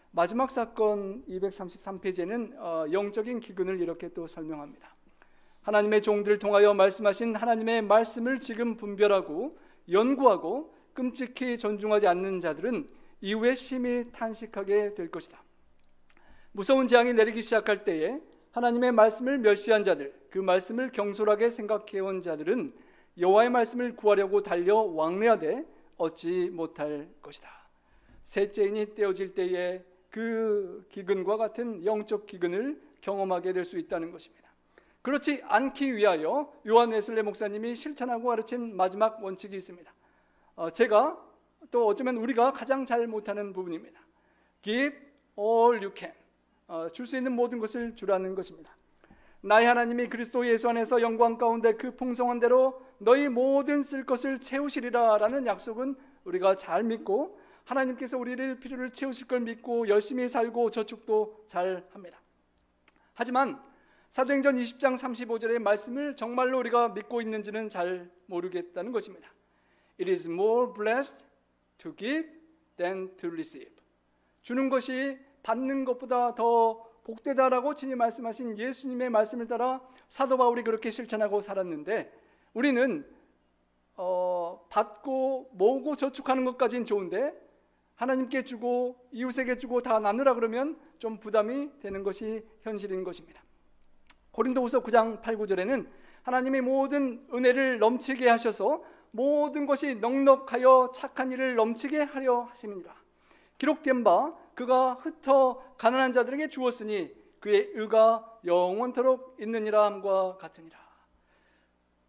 마지막 사건 233페이지에는 영적인 기근을 이렇게 또 설명합니다. 하나님의 종들을 통하여 말씀하신 하나님의 말씀을 지금 분별하고 연구하고 끔찍히 존중하지 않는 자들은 이후에 심히 탄식하게 될 것이다. 무서운 재앙이 내리기 시작할 때에 하나님의 말씀을 멸시한 자들, 그 말씀을 경솔하게 생각해온 자들은 여호와의 말씀을 구하려고 달려 왕래하되 얻지 못할 것이다. 셋째인이 떼어질 때에 그 기근과 같은 영적 기근을 경험하게 될 수 있다는 것입니다. 그렇지 않기 위하여 요한 웨슬레 목사님이 실천하고 가르친 마지막 원칙이 있습니다. 제가 또 어쩌면 우리가 가장 잘 못하는 부분입니다. Give all you can. 줄 수 있는 모든 것을 주라는 것입니다. 나의 하나님이 그리스도 예수 안에서 영광 가운데 그 풍성한 대로 너희 모든 쓸 것을 채우시리라 라는 약속은 우리가 잘 믿고 하나님께서 우리를 필요를 채우실 걸 믿고 열심히 살고 저축도 잘 합니다. 하지만 사도행전 20장 35절의 말씀을 정말로 우리가 믿고 있는지는 잘 모르겠다는 것입니다. It is more blessed to give than to receive. 주는 것이 받는 것보다 더 복되다라고 친히 말씀하신 예수님의 말씀을 따라 사도 바울이 그렇게 실천하고 살았는데 우리는 받고 모으고 저축하는 것까지는 좋은데 하나님께 주고 이웃에게 주고 다 나누라 그러면 좀 부담이 되는 것이 현실인 것입니다. 고린도후서 9장 8, 9절에는 하나님이 모든 은혜를 넘치게 하셔서 모든 것이 넉넉하여 착한 일을 넘치게 하려 하심이니라. 기록된 바 그가 흩어 가난한 자들에게 주었으니 그의 의가 영원토록 있느니라 함과 같으니라.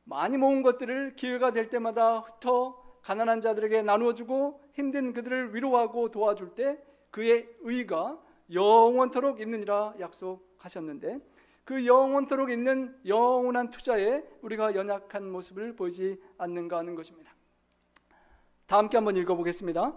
많이 모은 것들을 기회가 될 때마다 흩어 가난한 자들에게 나누어주고 힘든 그들을 위로하고 도와줄 때 그의 의가 영원토록 있느니라 약속하셨는데 그 영원토록 있는 영원한 투자에 우리가 연약한 모습을 보이지 않는가 하는 것입니다. 다 함께 한번 읽어보겠습니다.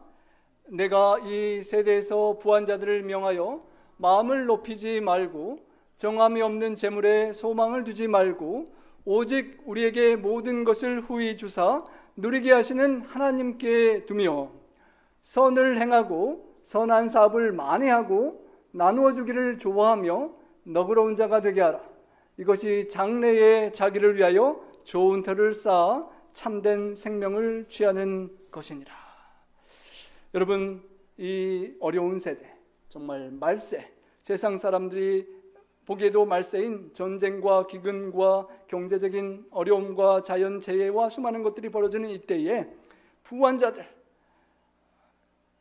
내가 이 세대에서 부한 자들을 명하여 마음을 높이지 말고 정함이 없는 재물에 소망을 두지 말고 오직 우리에게 모든 것을 후히 주사 누리게 하시는 하나님께 두며 선을 행하고 선한 사업을 만회하고 나누어 주기를 좋아하며 너그러운 자가 되게 하라. 이것이 장래에 자기를 위하여 좋은 터를 쌓아 참된 생명을 취하는 것이니라. 여러분, 이 어려운 세대, 정말 말세, 세상 사람들이 보기에도 말세인 전쟁과 기근과 경제적인 어려움과 자연재해와 수많은 것들이 벌어지는 이때에 부한 자들,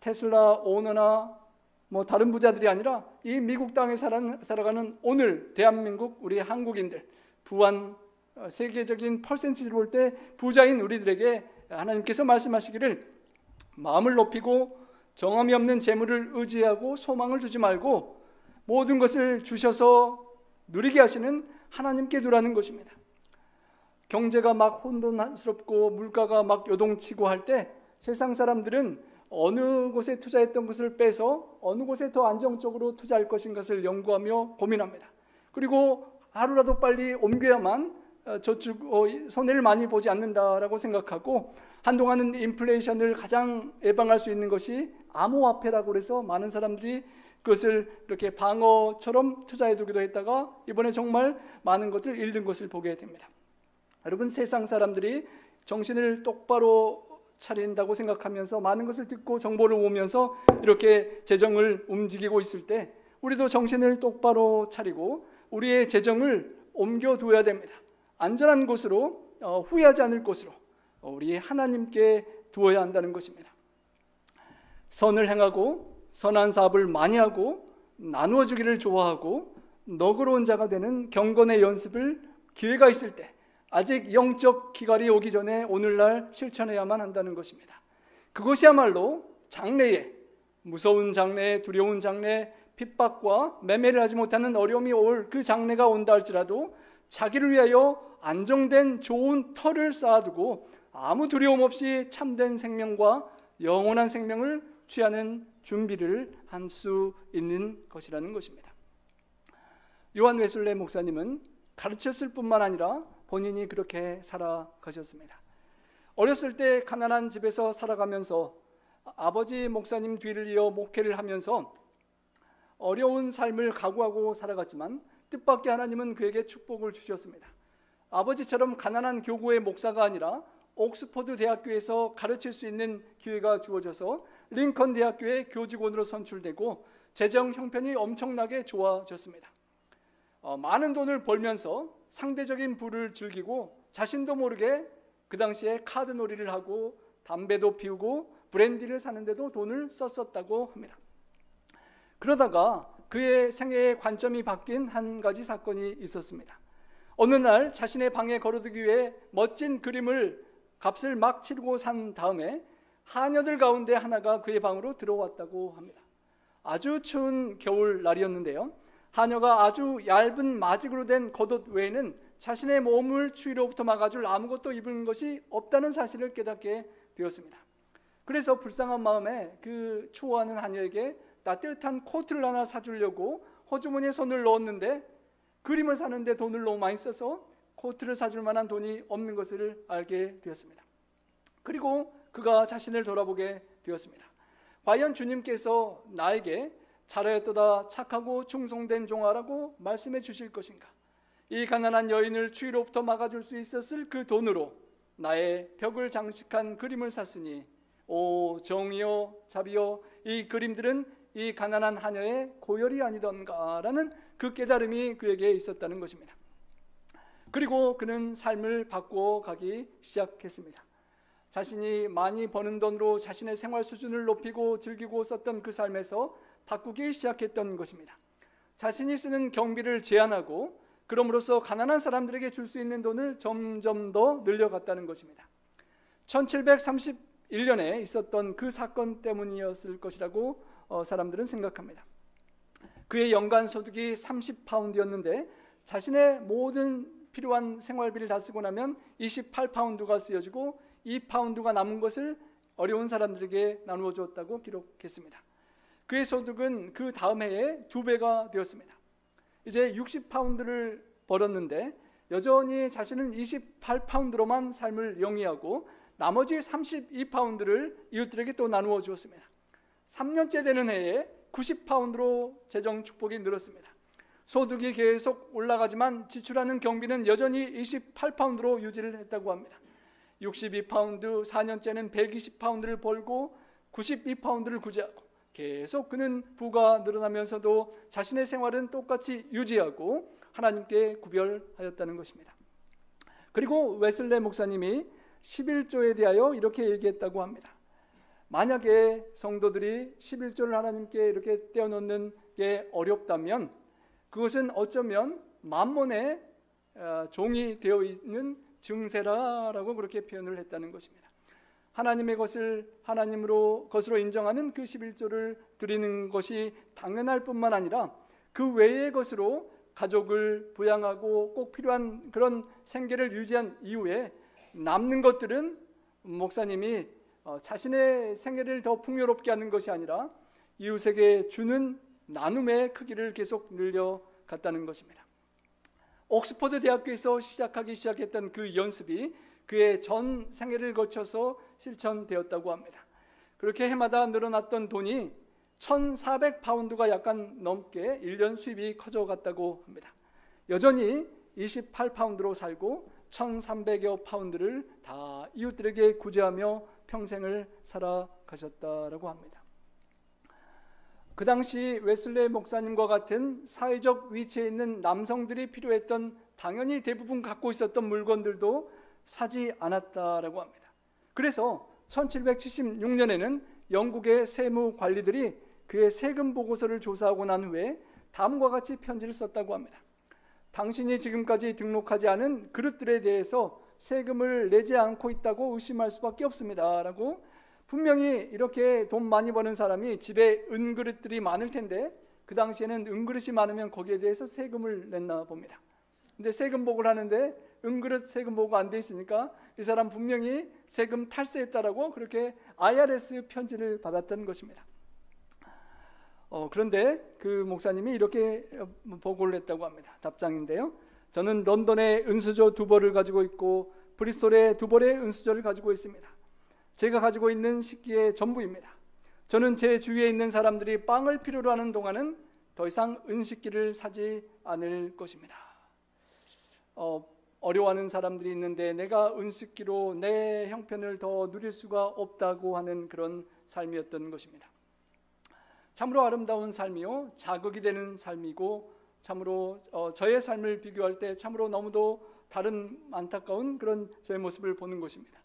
테슬라 오너나 다른 부자들이 아니라 이 미국 땅에 살아가는 오늘 대한민국 우리 한국인들, 부한 세계적인 퍼센티지를 볼 때 부자인 우리들에게 하나님께서 말씀하시기를 마음을 높이고 정함이 없는 재물을 의지하고 소망을 두지 말고 모든 것을 주셔서 누리게 하시는 하나님께 두라는 것입니다. 경제가 막 혼돈스럽고 물가가 막 요동치고 할 때 세상 사람들은 어느 곳에 투자했던 것을 빼서 어느 곳에 더 안정적으로 투자할 것인가를 연구하며 고민합니다. 그리고 하루라도 빨리 옮겨야만 손해를 많이 보지 않는다라고 생각하고 한동안은 인플레이션을 가장 예방할 수 있는 것이 암호화폐라고 해서 많은 사람들이 그것을 이렇게 방어처럼 투자해 두기도 했다가 이번에 정말 많은 것을 잃는 것을 보게 됩니다. 여러분, 세상 사람들이 정신을 똑바로 차린다고 생각하면서 많은 것을 듣고 정보를 모으면서 이렇게 재정을 움직이고 있을 때 우리도 정신을 똑바로 차리고 우리의 재정을 옮겨두어야 됩니다. 안전한 곳으로, 후회하지 않을 곳으로 우리 하나님께 두어야 한다는 것입니다. 선을 행하고 선한 사업을 많이 하고 나누어 주기를 좋아하고 너그러운 자가 되는 경건의 연습을 기회가 있을 때, 아직 영적 기갈이 오기 전에 오늘날 실천해야만 한다는 것입니다. 그것이야말로 장래에, 무서운 장래, 두려운 장래, 핍박과 매매를 하지 못하는 어려움이 올 그 장래가 온다 할지라도 자기를 위하여 안정된 좋은 터를 쌓아두고 아무 두려움 없이 참된 생명과 영원한 생명을 취하는 준비를 할 수 있는 것이라는 것입니다. 요한 웨슬레 목사님은 가르쳤을 뿐만 아니라 본인이 그렇게 살아가셨습니다. 어렸을 때 가난한 집에서 살아가면서 아버지 목사님 뒤를 이어 목회를 하면서 어려운 삶을 각오하고 살아갔지만 뜻밖의 하나님은 그에게 축복을 주셨습니다. 아버지처럼 가난한 교구의 목사가 아니라 옥스퍼드 대학교에서 가르칠 수 있는 기회가 주어져서 링컨 대학교의 교직원으로 선출되고 재정 형편이 엄청나게 좋아졌습니다. 많은 돈을 벌면서 상대적인 부를 즐기고 자신도 모르게 그 당시에 카드 놀이를 하고 담배도 피우고 브랜디를 사는데도 돈을 썼었다고 합니다. 그러다가 그의 생애의 관점이 바뀐 한 가지 사건이 있었습니다. 어느 날 자신의 방에 걸어두기 위해 멋진 그림을 값을 막 치르고 산 다음에 하녀들 가운데 하나가 그의 방으로 들어왔다고 합니다. 아주 추운 겨울 날이었는데요, 하녀가 아주 얇은 마직으로 된 겉옷 외에는 자신의 몸을 추위로부터 막아줄 아무것도 입은 것이 없다는 사실을 깨닫게 되었습니다. 그래서 불쌍한 마음에 그 추워하는 하녀에게 따뜻한 코트를 하나 사주려고 호주머니에 손을 넣었는데 그림을 사는데 돈을 너무 많이 써서 코트를 사줄 만한 돈이 없는 것을 알게 되었습니다. 그리고 그가 자신을 돌아보게 되었습니다. 과연 주님께서 나에게 잘하였도다 착하고 충성된 종아라고 말씀해 주실 것인가? 이 가난한 여인을 추위로부터 막아줄 수 있었을 그 돈으로 나의 벽을 장식한 그림을 샀으니 오 정이여 자비여, 이 그림들은 이 가난한 하녀의 고열이 아니던가라는 그 깨달음이 그에게 있었다는 것입니다. 그리고 그는 삶을 바꾸어 가기 시작했습니다. 자신이 많이 버는 돈으로 자신의 생활 수준을 높이고 즐기고 썼던 그 삶에서 바꾸기 시작했던 것입니다. 자신이 쓰는 경비를 제한하고 그럼으로써 가난한 사람들에게 줄 수 있는 돈을 점점 더 늘려갔다는 것입니다. 1731년에 있었던 그 사건 때문이었을 것이라고 사람들은 생각합니다. 그의 연간 소득이 30파운드였는데 자신의 모든 필요한 생활비를 다 쓰고 나면 28파운드가 쓰여지고 2파운드가 남은 것을 어려운 사람들에게 나누어 주었다고 기록했습니다. 그의 소득은 그 다음 해에 2배가 되었습니다. 이제 60파운드를 벌었는데 여전히 자신은 28파운드로만 삶을 영위하고 나머지 32파운드를 이웃들에게 또 나누어 주었습니다. 3년째 되는 해에 90파운드로 재정 축복이 늘었습니다. 소득이 계속 올라가지만 지출하는 경비는 여전히 28파운드로 유지를 했다고 합니다. 62파운드, 4년째는 120파운드를 벌고 92파운드를 구제하고 계속 그는 부가 늘어나면서도 자신의 생활은 똑같이 유지하고 하나님께 구별하였다는 것입니다. 그리고 웨슬레 목사님이 11조에 대하여 이렇게 얘기했다고 합니다. 만약에 성도들이 11조를 하나님께 이렇게 떼어놓는 게 어렵다면 그것은 어쩌면 만몬의 종이 되어 있는 증세라라고 그렇게 표현을 했다는 것입니다. 하나님의 것을 하나님으로 것으로 인정하는 그 11조를 드리는 것이 당연할 뿐만 아니라 그 외의 것으로 가족을 부양하고 꼭 필요한 그런 생계를 유지한 이후에 남는 것들은 목사님이 자신의 생애를 더 풍요롭게 하는 것이 아니라 이웃에게 주는 나눔의 크기를 계속 늘려갔다는 것입니다. 옥스퍼드 대학교에서 시작했던 그 연습이 그의 전 생애를 거쳐서 실천되었다고 합니다. 그렇게 해마다 늘어났던 돈이 1,400파운드가 약간 넘게 1년 수입이 커져갔다고 합니다. 여전히 28파운드로 살고 1,300여 파운드를 다 이웃들에게 구제하며 평생을 살아가셨다라고 합니다. 그 당시 웨슬레 목사님과 같은 사회적 위치에 있는 남성들이 필요했던, 당연히 대부분 갖고 있었던 물건들도 사지 않았다라고 합니다. 그래서 1776년에는 영국의 세무 관리들이 그의 세금 보고서를 조사하고 난 후에 다음과 같이 편지를 썼다고 합니다. 당신이 지금까지 등록하지 않은 그릇들에 대해서 세금을 내지 않고 있다고 의심할 수밖에 없습니다 라고. 분명히 이렇게 돈 많이 버는 사람이 집에 은그릇들이 많을 텐데 그 당시에는 은그릇이 많으면 거기에 대해서 세금을 냈나 봅니다. 근데 세금 보고를 하는데 은그릇 세금 보고가 안 돼 있으니까 이 사람 분명히 세금 탈세했다라고 그렇게 IRS 편지를 받았던 것입니다. 그런데 그 목사님이 이렇게 보고를 했다고 합니다. 답장인데요. 저는 런던에 은수저 2벌을 가지고 있고 브리스톨에 2벌의 은수저를 가지고 있습니다. 제가 가지고 있는 식기의 전부입니다. 저는 제 주위에 있는 사람들이 빵을 필요로 하는 동안은 더 이상 은식기를 사지 않을 것입니다. 어려워하는 사람들이 있는데 내가 은식기로 내 형편을 더 누릴 수가 없다고 하는 그런 삶이었던 것입니다. 참으로 아름다운 삶이요, 자극이 되는 삶이고, 참으로 저의 삶을 비교할 때 참으로 너무도 다른 안타까운 그런 저의 모습을 보는 것입니다.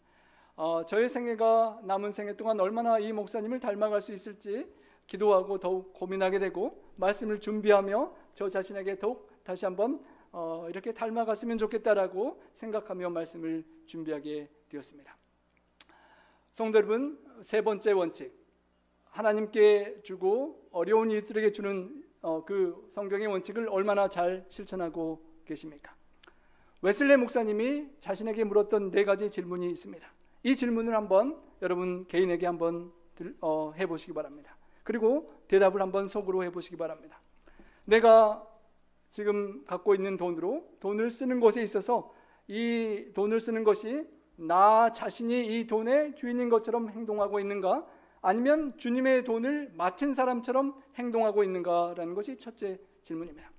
저의 생애가 남은 생애 동안 얼마나 이 목사님을 닮아갈 수 있을지 기도하고 더욱 고민하게 되고, 말씀을 준비하며 저 자신에게 더욱 다시 한번 이렇게 닮아갔으면 좋겠다라고 생각하며 말씀을 준비하게 되었습니다. 성도 여러분, 세 번째 원칙, 하나님께 주고 어려운 이들에게 주는 그 성경의 원칙을 얼마나 잘 실천하고 계십니까? 웨슬레 목사님이 자신에게 물었던 4가지 질문이 있습니다. 이 질문을 한번 여러분 개인에게 한번 해보시기 바랍니다. 그리고 대답을 한번 속으로 해보시기 바랍니다. 내가 지금 갖고 있는 돈으로 돈을 쓰는 것에 있어서 이 돈을 쓰는 것이 나 자신이 이 돈의 주인인 것처럼 행동하고 있는가, 아니면 주님의 돈을 맡은 사람처럼 행동하고 있는가라는 것이 첫째 질문입니다.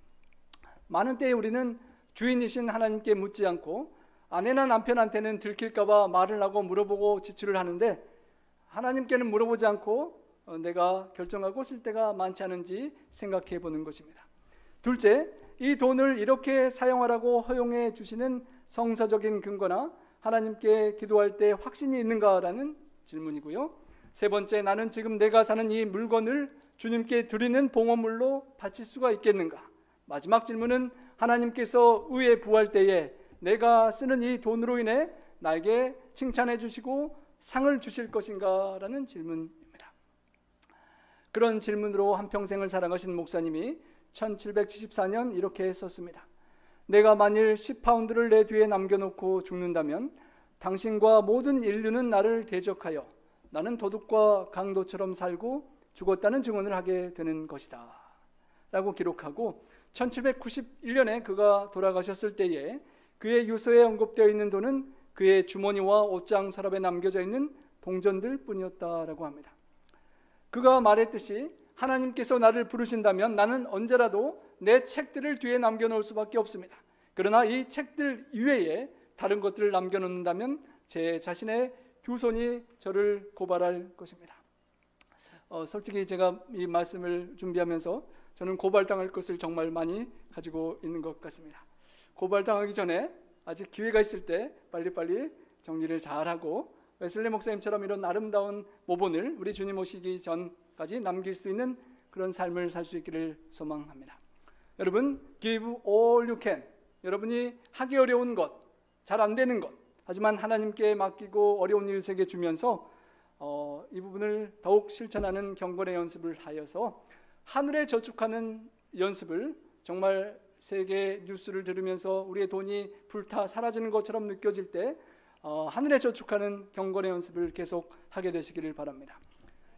많은 때에 우리는 주인이신 하나님께 묻지 않고 아내나 남편한테는 들킬까 봐 말을 하고 물어보고 지출을 하는데, 하나님께는 물어보지 않고 내가 결정하고 쓸 때가 많지 않은지 생각해 보는 것입니다. 둘째, 이 돈을 이렇게 사용하라고 허용해 주시는 성서적인 근거나 하나님께 기도할 때 확신이 있는가라는 질문이고요. 세 번째, 나는 지금 내가 사는 이 물건을 주님께 드리는 봉헌물로 바칠 수가 있겠는가? 마지막 질문은 하나님께서 의에 부할 때에 내가 쓰는 이 돈으로 인해 나에게 칭찬해 주시고 상을 주실 것인가? 라는 질문입니다. 그런 질문으로 한평생을 살아가신 목사님이 1774년 이렇게 썼습니다. 내가 만일 10파운드를 내 뒤에 남겨놓고 죽는다면 당신과 모든 인류는 나를 대적하여 나는 도둑과 강도처럼 살고 죽었다는 증언을 하게 되는 것이다 라고 기록하고, 1791년에 그가 돌아가셨을 때에 그의 유서에 언급되어 있는 돈은 그의 주머니와 옷장 서랍에 남겨져 있는 동전들 뿐이었다라고 합니다. 그가 말했듯이 하나님께서 나를 부르신다면 나는 언제라도 내 책들을 뒤에 남겨놓을 수밖에 없습니다. 그러나 이 책들 이외에 다른 것들을 남겨놓는다면 제 자신의 두 손이 저를 고발할 것입니다. 솔직히 제가 이 말씀을 준비하면서 저는 고발당할 것을 정말 많이 가지고 있는 것 같습니다. 고발당하기 전에 아직 기회가 있을 때 빨리빨리 정리를 잘하고 웨슬레 목사님처럼 이런 아름다운 모본을 우리 주님 오시기 전까지 남길 수 있는 그런 삶을 살 수 있기를 소망합니다. 여러분, give all you can. 여러분이 하기 어려운 것, 잘 안 되는 것, 하지만 하나님께 맡기고 어려운 일에게 주면서 이 부분을 더욱 실천하는 경건의 연습을 하여서 하늘에 저축하는 연습을, 정말 세계 뉴스를 들으면서 우리의 돈이 불타 사라지는 것처럼 느껴질 때 하늘에 저축하는 경건의 연습을 계속 하게 되시기를 바랍니다.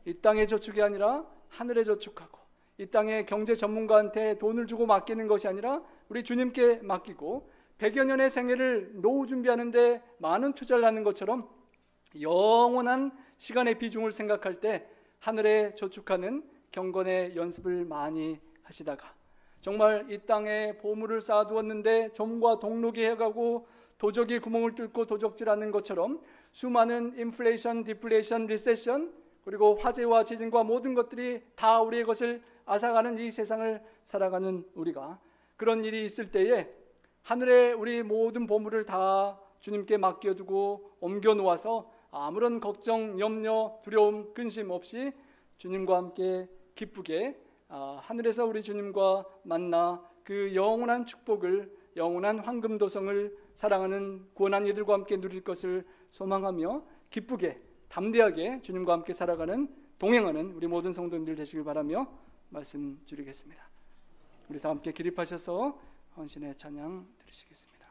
이 땅의 저축이 아니라 하늘에 저축하고, 이 땅의 경제 전문가한테 돈을 주고 맡기는 것이 아니라 우리 주님께 맡기고 100여 년의 생애를 노후 준비하는데 많은 투자를 하는 것처럼 영원한 시간의 비중을 생각할 때 하늘에 저축하는 경건의 연습을 많이 하시다가 정말 이 땅에 보물을 쌓아두었는데 좀과 동록이 해가고 도적이 구멍을 뚫고 도적질하는 것처럼 수많은 인플레이션, 디플레이션, 리세션, 그리고 화재와 지진과 모든 것들이 다 우리의 것을 앗아가는 이 세상을 살아가는 우리가 그런 일이 있을 때에 하늘에 우리 모든 보물을 다 주님께 맡겨두고 옮겨 놓아서 아무런 걱정, 염려, 두려움, 근심 없이 주님과 함께 기쁘게 하늘에서 우리 주님과 만나 그 영원한 축복을, 영원한 황금도성을 사랑하는 구원한 이들과 함께 누릴 것을 소망하며 기쁘게 담대하게 주님과 함께 살아가는, 동행하는 우리 모든 성도님들 되시길 바라며 말씀 드리겠습니다. 우리 다 함께 기립하셔서 헌신의 찬양 드리시겠습니다.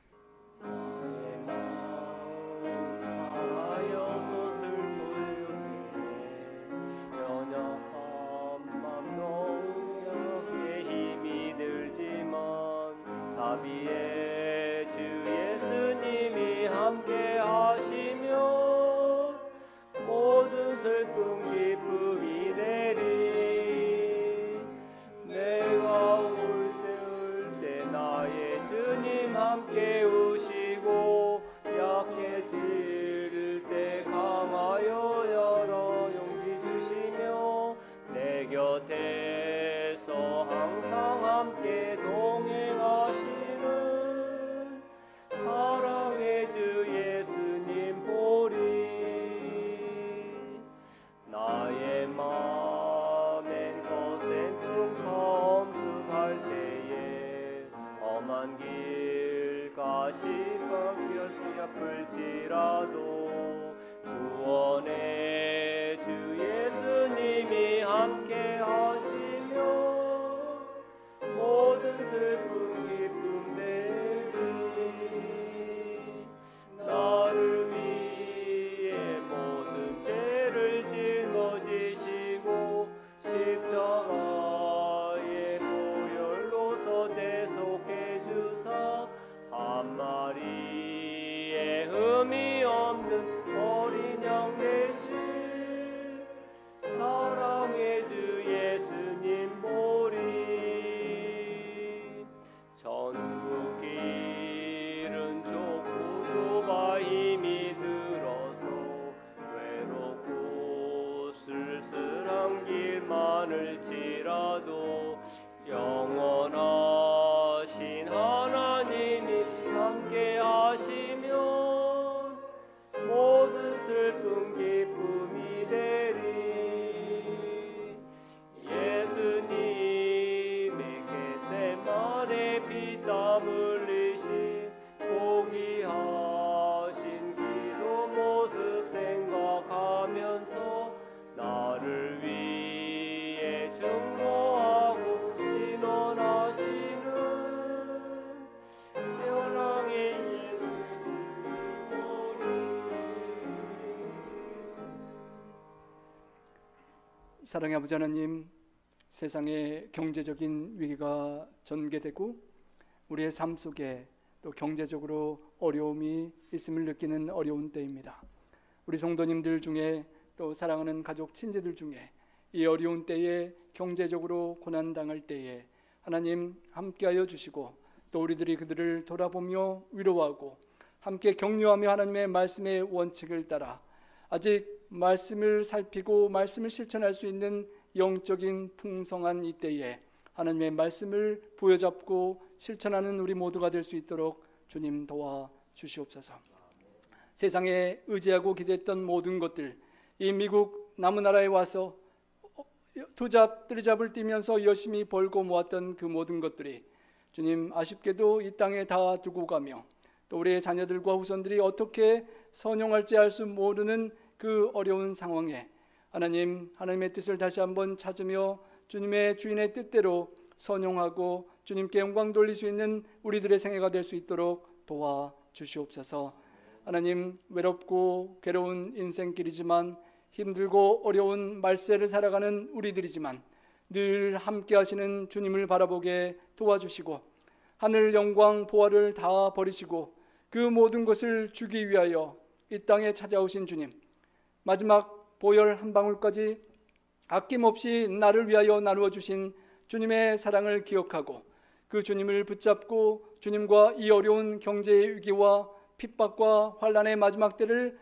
자비의 주 예수님이 함께 하시며 모든 슬픔 기쁨이 되리. 내가 울 때 나의 주님 함께 우시고 약해질 때 강하여 여러 용기 주시며 내 곁에서 항상 함께 동행하시는 사랑의 주 예수님 보리. 나의 맘엔 거센 풍파 엄습할 때에 험한 길 가시방 귀 아플지라도 구원의 주 예수님이 함께 하시며 모든 슬픔 기쁨 되리. 나를 위해 모든 죄를 짊어지시고 십자가의 보혈로서 대속해 주사 한 마리의 흠이 없는 어린 양 대신 사랑의 주 예수님 보리. 전국 길은 좁고 좁아 힘이 들어서 외롭고 쓸쓸한 길만을지라도 영원하신 하나님이 함께 하시면 모든 슬픔 기쁨이 되리. 예수님의 겟세마네 피땀 흘리신 포기하신 기도 모습 생각하면서 나를 위해 중보하고 신원하시는 사랑의 예수님 보리. 사랑의 아버지 하나님, 세상에 경제적인 위기가 전개되고 우리의 삶 속에 또 경제적으로 어려움이 있음을 느끼는 어려운 때입니다. 우리 성도님들 중에 또 사랑하는 가족 친지들 중에 이 어려운 때에 경제적으로 고난당할 때에 하나님 함께하여 주시고 또 우리들이 그들을 돌아보며 위로하고 함께 격려하며 하나님의 말씀의 원칙을 따라 아직 말씀을 살피고 말씀을 실천할 수 있는 영적인 풍성한 이 때에 하나님의 말씀을 부여잡고 실천하는 우리 모두가 될 수 있도록 주님 도와 주시옵소서. 세상에 의지하고 기대했던 모든 것들, 이 미국 남은나라에 와서 두잡 뜨리잡을 뛰면서 열심히 벌고 모았던 그 모든 것들이 주님 아쉽게도 이 땅에 다 두고 가며 또 우리의 자녀들과 후손들이 어떻게 선용할지 알 수 모르는 그 어려운 상황에 하나님의 뜻을 다시 한번 찾으며 주님의 주인의 뜻대로 선용하고 주님께 영광 돌릴 수 있는 우리들의 생애가 될 수 있도록 도와 주시옵소서. 하나님, 외롭고 괴로운 인생길이지만 힘들고 어려운 말세를 살아가는 우리들이지만 늘 함께 하시는 주님을 바라보게 도와주시고 하늘 영광 보화를 다 버리시고 그 모든 것을 주기 위하여 이 땅에 찾아오신 주님, 마지막 보혈 한 방울까지 아낌없이 나를 위하여 나누어 주신 주님의 사랑을 기억하고 그 주님을 붙잡고 주님과 이 어려운 경제의 위기와 핍박과 환난의 마지막 때를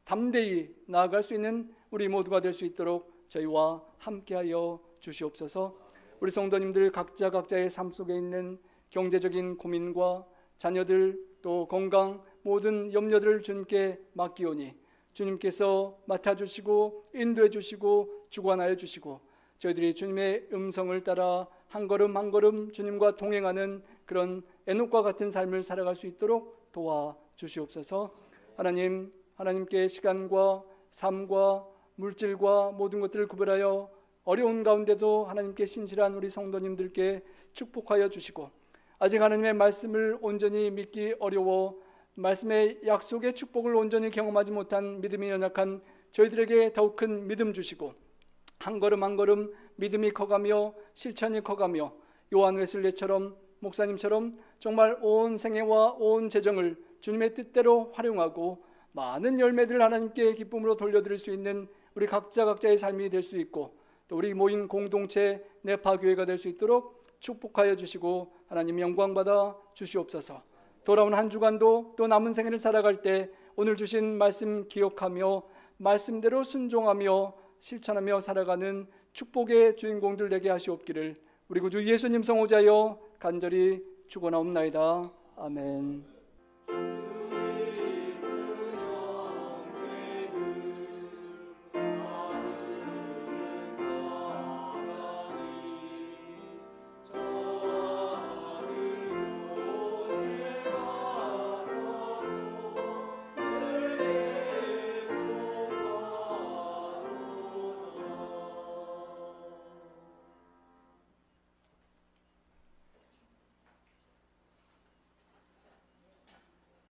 담대히 나아갈 수 있는 우리 모두가 될 수 있도록 저희와 함께하여 주시옵소서. 우리 성도님들 각자 각자의 삶 속에 있는 경제적인 고민과 자녀들 또 건강 모든 염려들을 주님께 맡기오니 주님께서 맡아주시고 인도해 주시고 주관하여 주시고 저희들이 주님의 음성을 따라 한 걸음 한 걸음 주님과 동행하는 그런 에녹과 같은 삶을 살아갈 수 있도록 도와주시옵소서. 하나님께 시간과 삶과 물질과 모든 것들을 구별하여 어려운 가운데도 하나님께 신실한 우리 성도님들께 축복하여 주시고 아직 하나님의 말씀을 온전히 믿기 어려워 말씀의 약속의 축복을 온전히 경험하지 못한 믿음이 연약한 저희들에게 더욱 큰 믿음 주시고 한 걸음 한 걸음 믿음이 커가며 실천이 커가며 요한 웨슬레처럼 목사님처럼 정말 온 생애와 온 재정을 주님의 뜻대로 활용하고 많은 열매들을 하나님께 기쁨으로 돌려드릴 수 있는 우리 각자 각자의 삶이 될 수 있고 또 우리 모인 공동체 내파교회가 될 수 있도록 축복하여 주시고 하나님 영광 받아 주시옵소서. 돌아온 한 주간도 또 남은 생애를 살아갈 때 오늘 주신 말씀 기억하며 말씀대로 순종하며 실천하며 살아가는 축복의 주인공들 되게 하시옵기를 우리 구주 예수님 성호자여 간절히 축원하옵나이다. 아멘.